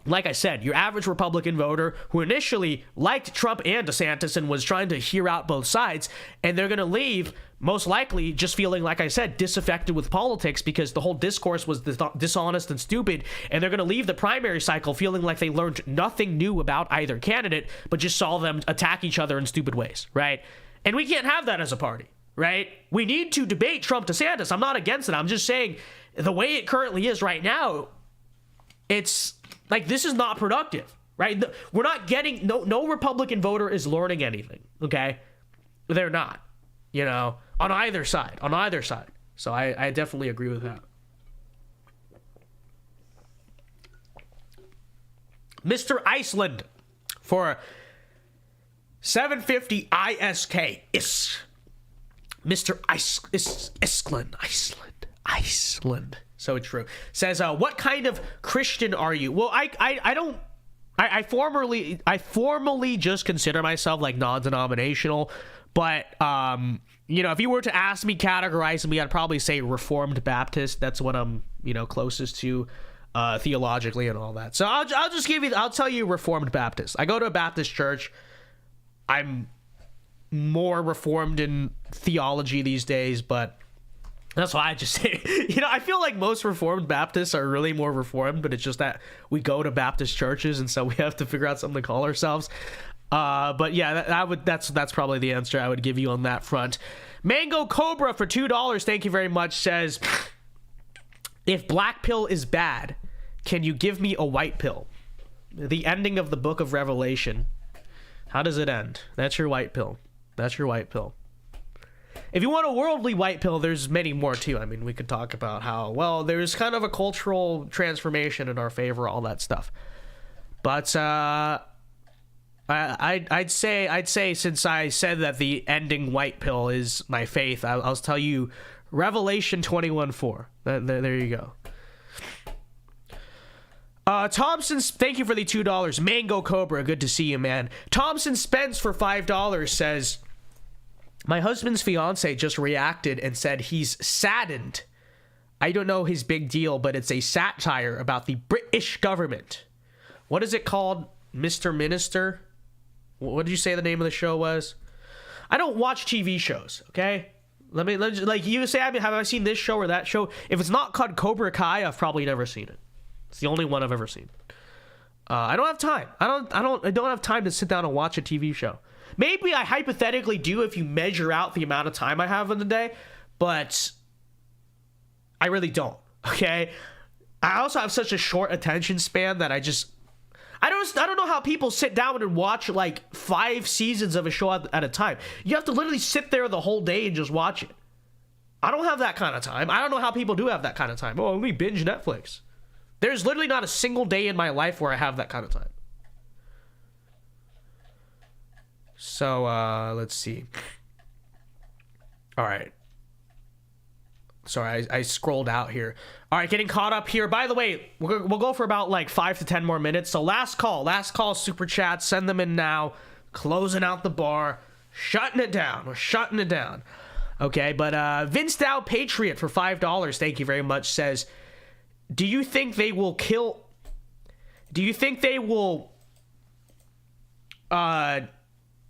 Speaker 1: like I said, your average Republican voter who initially liked Trump and DeSantis and was trying to hear out both sides, and they're going to leave most likely just feeling, like I said, disaffected with politics because the whole discourse was dishonest and stupid, and they're going to leave the primary cycle feeling like they learned nothing new about either candidate, but just saw them attack each other in stupid ways, right? And we can't have that as a party, right? We need to debate Trump DeSantis. I'm not against it. I'm just saying the way it currently is right now, it's like, this is not productive, right? We're not getting, no Republican voter is learning anything, okay? They're not, on either side. So I definitely agree with that. Mr. Iceland for 750 ISK. Mr. Iceland. So true. Says, what kind of Christian are you? Well, I formally just consider myself like non-denominational, but if you were to ask me, categorize me, I'd probably say Reformed Baptist. That's what I'm closest to theologically and all that. So I'll tell you Reformed Baptist. I go to a Baptist church. I'm more Reformed in theology these days, but that's why I just say, I feel like most Reformed Baptists are really more Reformed, but it's just that we go to Baptist churches, and so we have to figure out something to call ourselves. But yeah, that's probably the answer I would give you on that front. Mango Cobra for $2, thank you very much, says, if black pill is bad, can you give me a white pill? The ending of the book of Revelation. How does it end? That's your white pill. If you want a worldly white pill, there's many more too. I mean, we could talk about how, well, there's kind of a cultural transformation in our favor, all that stuff. But I'd say since I said that the ending white pill is my faith, I'll tell you Revelation 21:4. There you go. Thompson, thank you for the $2. Mango Cobra, good to see you, man. Thompson Spence for $5 says, my husband's fiance just reacted and said he's saddened. I don't know his big deal, but it's a satire about the British government. What is it called, Mr. Minister? What did you say the name of the show was? I don't watch TV shows, okay? Let me like you say, have I seen this show or that show? If it's not called Cobra Kai, I've probably never seen it. It's the only one I've ever seen. I don't have time. I don't have time to sit down and watch a TV show. Maybe I hypothetically do if you measure out the amount of time I have in the day, but I really don't. Okay. I also have such a short attention span that I don't know how people sit down and watch like 5 seasons of a show at a time. You have to literally sit there the whole day and just watch it. I don't have that kind of time. I don't know how people do have that kind of time. Oh, let me binge Netflix. There's literally not a single day in my life where I have that kind of time. So, let's see. All right. Sorry, I scrolled out here. All right, getting caught up here. By the way, we'll go for about like 5 to 10 more minutes. So last call, super chat. Send them in now. Closing out the bar. Shutting it down. We're shutting it down. Okay, but VinceDao Patriot for $5, thank you very much, says, do you think they will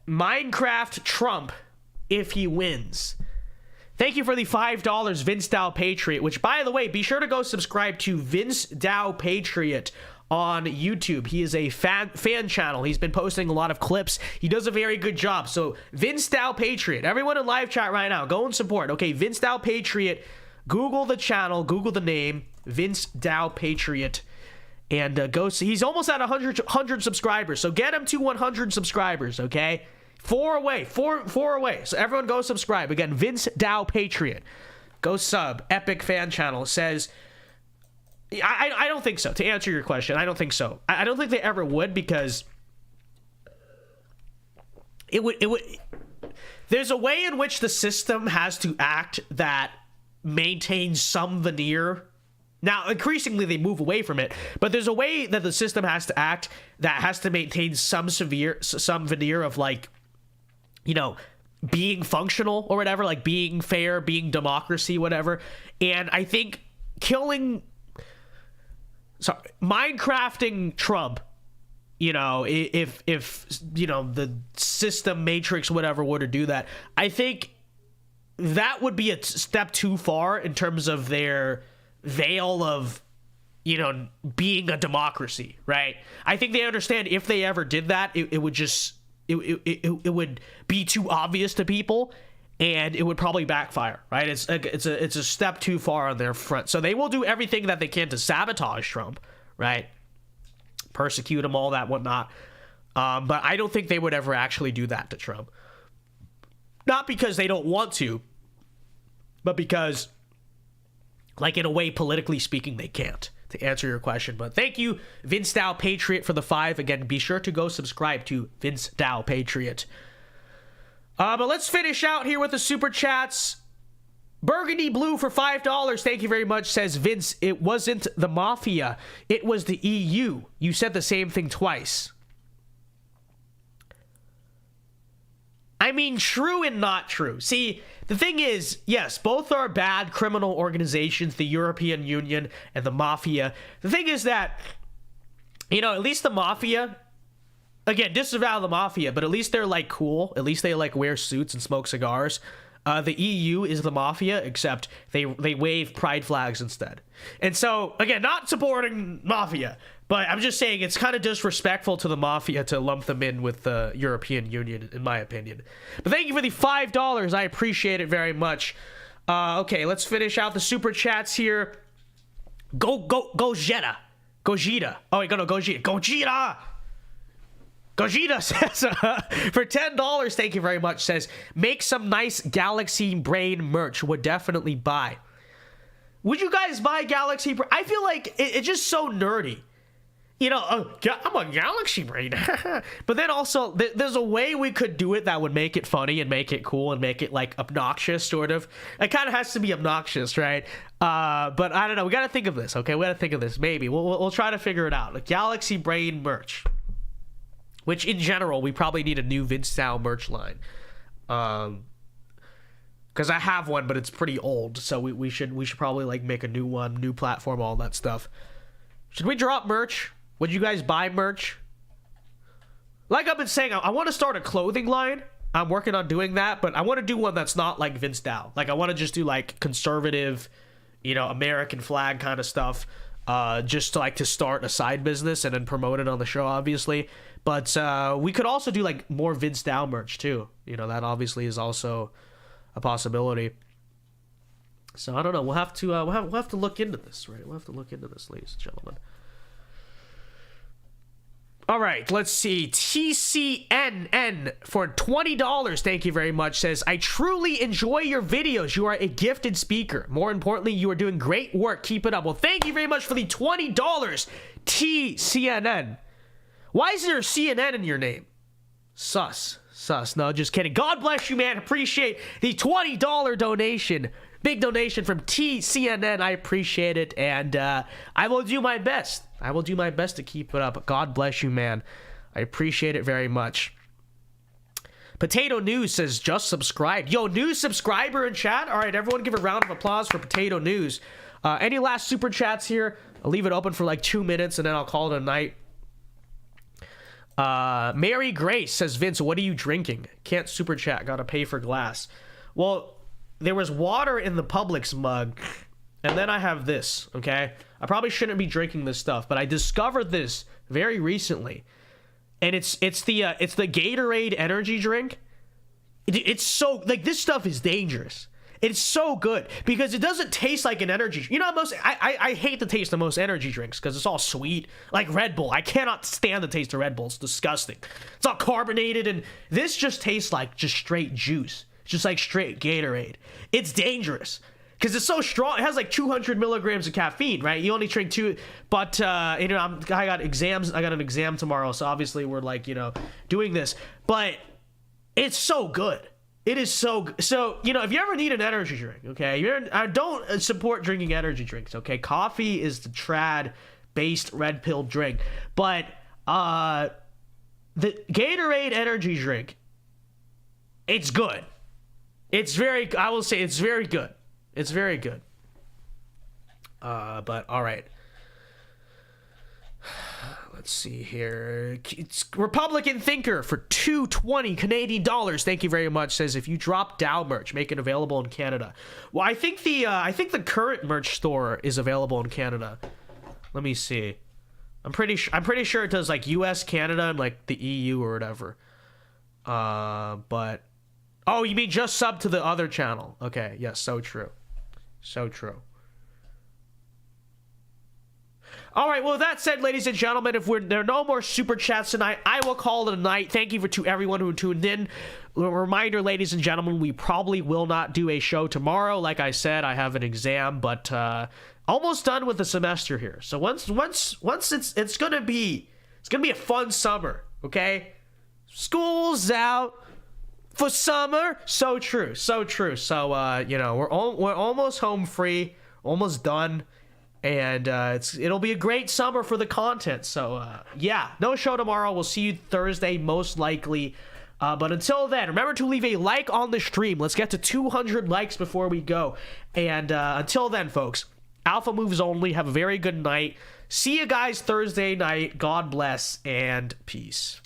Speaker 1: Minecraft Trump if he wins? Thank you for the $5, VinceDao Patriot, which, by the way, be sure to go subscribe to VinceDao Patriot on YouTube. He is a fan channel. He's been posting a lot of clips. He does a very good job. So, VinceDao Patriot, everyone in live chat right now, go and support. Okay, VinceDao Patriot, Google the channel, Google the name, VinceDao Patriot, and go see. He's almost at 100 subscribers, so get him to 100 subscribers, okay? Four away. So everyone go subscribe. Again, VinceDao Patriot. Go sub. Epic fan channel. Says, I don't think so. To answer your question, I don't think so. I don't think they ever would, because it would. There's a way in which the system has to act that maintains some veneer. Now, increasingly, they move away from it, but there's a way that the system has to act that has to maintain some veneer of, like, you know, being functional or whatever, like being fair, being democracy, whatever. And I think Minecrafting Trump, you know, if you know, the system, Matrix, whatever, were to do that, I think that would be a step too far in terms of their veil of, you know, being a democracy, right? I think they understand if they ever did that, it would just, it would be too obvious to people, and it would probably backfire, right? It's a step too far on their front. So they will do everything that they can to sabotage Trump, right? Persecute him, all that, whatnot. But I don't think they would ever actually do that to Trump. Not because they don't want to, but because, like, in a way, politically speaking, they can't, to answer your question. But thank you, VinceDao Patriot, for the 5. Again, be sure to go subscribe to VinceDao Patriot. But let's finish out here with the super chats. Burgundy Blue for $5. Thank you very much. Says, Vince, it wasn't the mafia. It was the EU. You said the same thing twice. I mean, true and not true. See, the thing is, yes, both are bad criminal organizations, the European Union and the mafia. The thing is that, you know, at least the mafia, again, disavow the mafia, but at least they're, like, cool. At least they, like, wear suits and smoke cigars. The EU is the mafia, except they wave pride flags instead. And so, again, not supporting mafia, but I'm just saying it's kind of disrespectful to the mafia to lump them in with the European Union, in my opinion. But thank you for the $5. I appreciate it very much. Okay, let's finish out the super chats here. Gogeta. Oh, wait, no, Gogeta. Gogeta says, for $10, thank you very much, says, make some nice Galaxy Brain merch. Would definitely buy. Would you guys buy Galaxy Brain? I feel like it's just so nerdy. You know, I'm a Galaxy Brain. But then also, there's a way we could do it that would make it funny and make it cool and make it, like, obnoxious, sort of. It kind of has to be obnoxious, right? But I don't know. We got to think of this, okay? We got to think of this. Maybe. We'll try to figure it out. Like, Galaxy Brain merch. Which, in general, we probably need a new VinceDao merch line. Because I have one, but it's pretty old. So we should probably, like, make a new one, new platform, all that stuff. Should we drop merch? Would you guys buy merch? Like I've been saying, I want to start a clothing line. I'm working on doing that, but I want to do one that's not like VinceDao. Like, I want to just do, like, conservative, you know, American flag kind of stuff. just to start a side business and then promote it on the show, obviously. But we could also do like more Vince Dow merch too. You know, that obviously is also a possibility. So I don't know. We'll have to we'll have to look into this, right? We'll have to look into this, ladies and gentlemen. All right, let's see. TCNN for $20. Thank you very much. Says, I truly enjoy your videos. You are a gifted speaker. More importantly, you are doing great work. Keep it up. Well, thank you very much for the $20. TCNN. Why is there a CNN in your name? Sus. No, just kidding. God bless you, man. Appreciate the $20 donation. Big donation from TCNN. I appreciate it, and I will do my best. I will do my best to keep it up. God bless you, man. I appreciate it very much. Potato News says, just subscribe. Yo, new subscriber in chat. All right, everyone give a round of applause for Potato News. Any last super chats here? I'll leave it open for like 2 minutes, and then I'll call it a night. Mary Grace says, Vince, what are you drinking? Can't super chat. Gotta pay for glass. Well, there was water in the Publix mug, and then I have this, okay? I probably shouldn't be drinking this stuff, but I discovered this very recently, and it's the Gatorade energy drink. It's so, like, this stuff is dangerous. It's so good because it doesn't taste like an energy. You know, I hate the taste of most energy drinks because it's all sweet, like Red Bull. I cannot stand the taste of Red Bull. It's disgusting. It's all carbonated, and this just tastes like just straight juice. It's just like straight Gatorade. It's dangerous because it's so strong. It has like 200 milligrams of caffeine, right? You only drink 2, but you know, I got exams. I got an exam tomorrow, so obviously we're like, you know, doing this. But it's so good. It is so, you know, if you ever need an energy drink, okay, I don't support drinking energy drinks, okay? Coffee is the trad-based red pill drink, but the Gatorade energy drink, it's good. I will say it's very good. It's very good. But all right. Let's see here. It's Republican Thinker for $220 Canadian dollars. Thank you very much. Says, if you drop Dow merch, make it available in Canada. Well, I think the current merch store is available in Canada. Let me see. I'm pretty sure it does like US, Canada, and like the EU or whatever. But oh, you mean just sub to the other channel? Okay, yes, so true. So true. All right, well, that said, ladies and gentlemen, if there are no more super chats tonight, I will call it a night. Thank you to everyone who tuned in. A reminder, ladies and gentlemen, we probably will not do a show tomorrow. Like I said, I have an exam, but almost done with the semester here. So once it's gonna be a fun summer, okay? School's out for summer. So true. So you know, we're almost home free, almost done. And it'll be a great summer for the content. So, yeah, no show tomorrow. We'll see you Thursday, most likely. But until then, remember to leave a like on the stream. Let's get to 200 likes before we go. And until then, folks, Alpha moves only. Have a very good night. See you guys Thursday night. God bless and peace.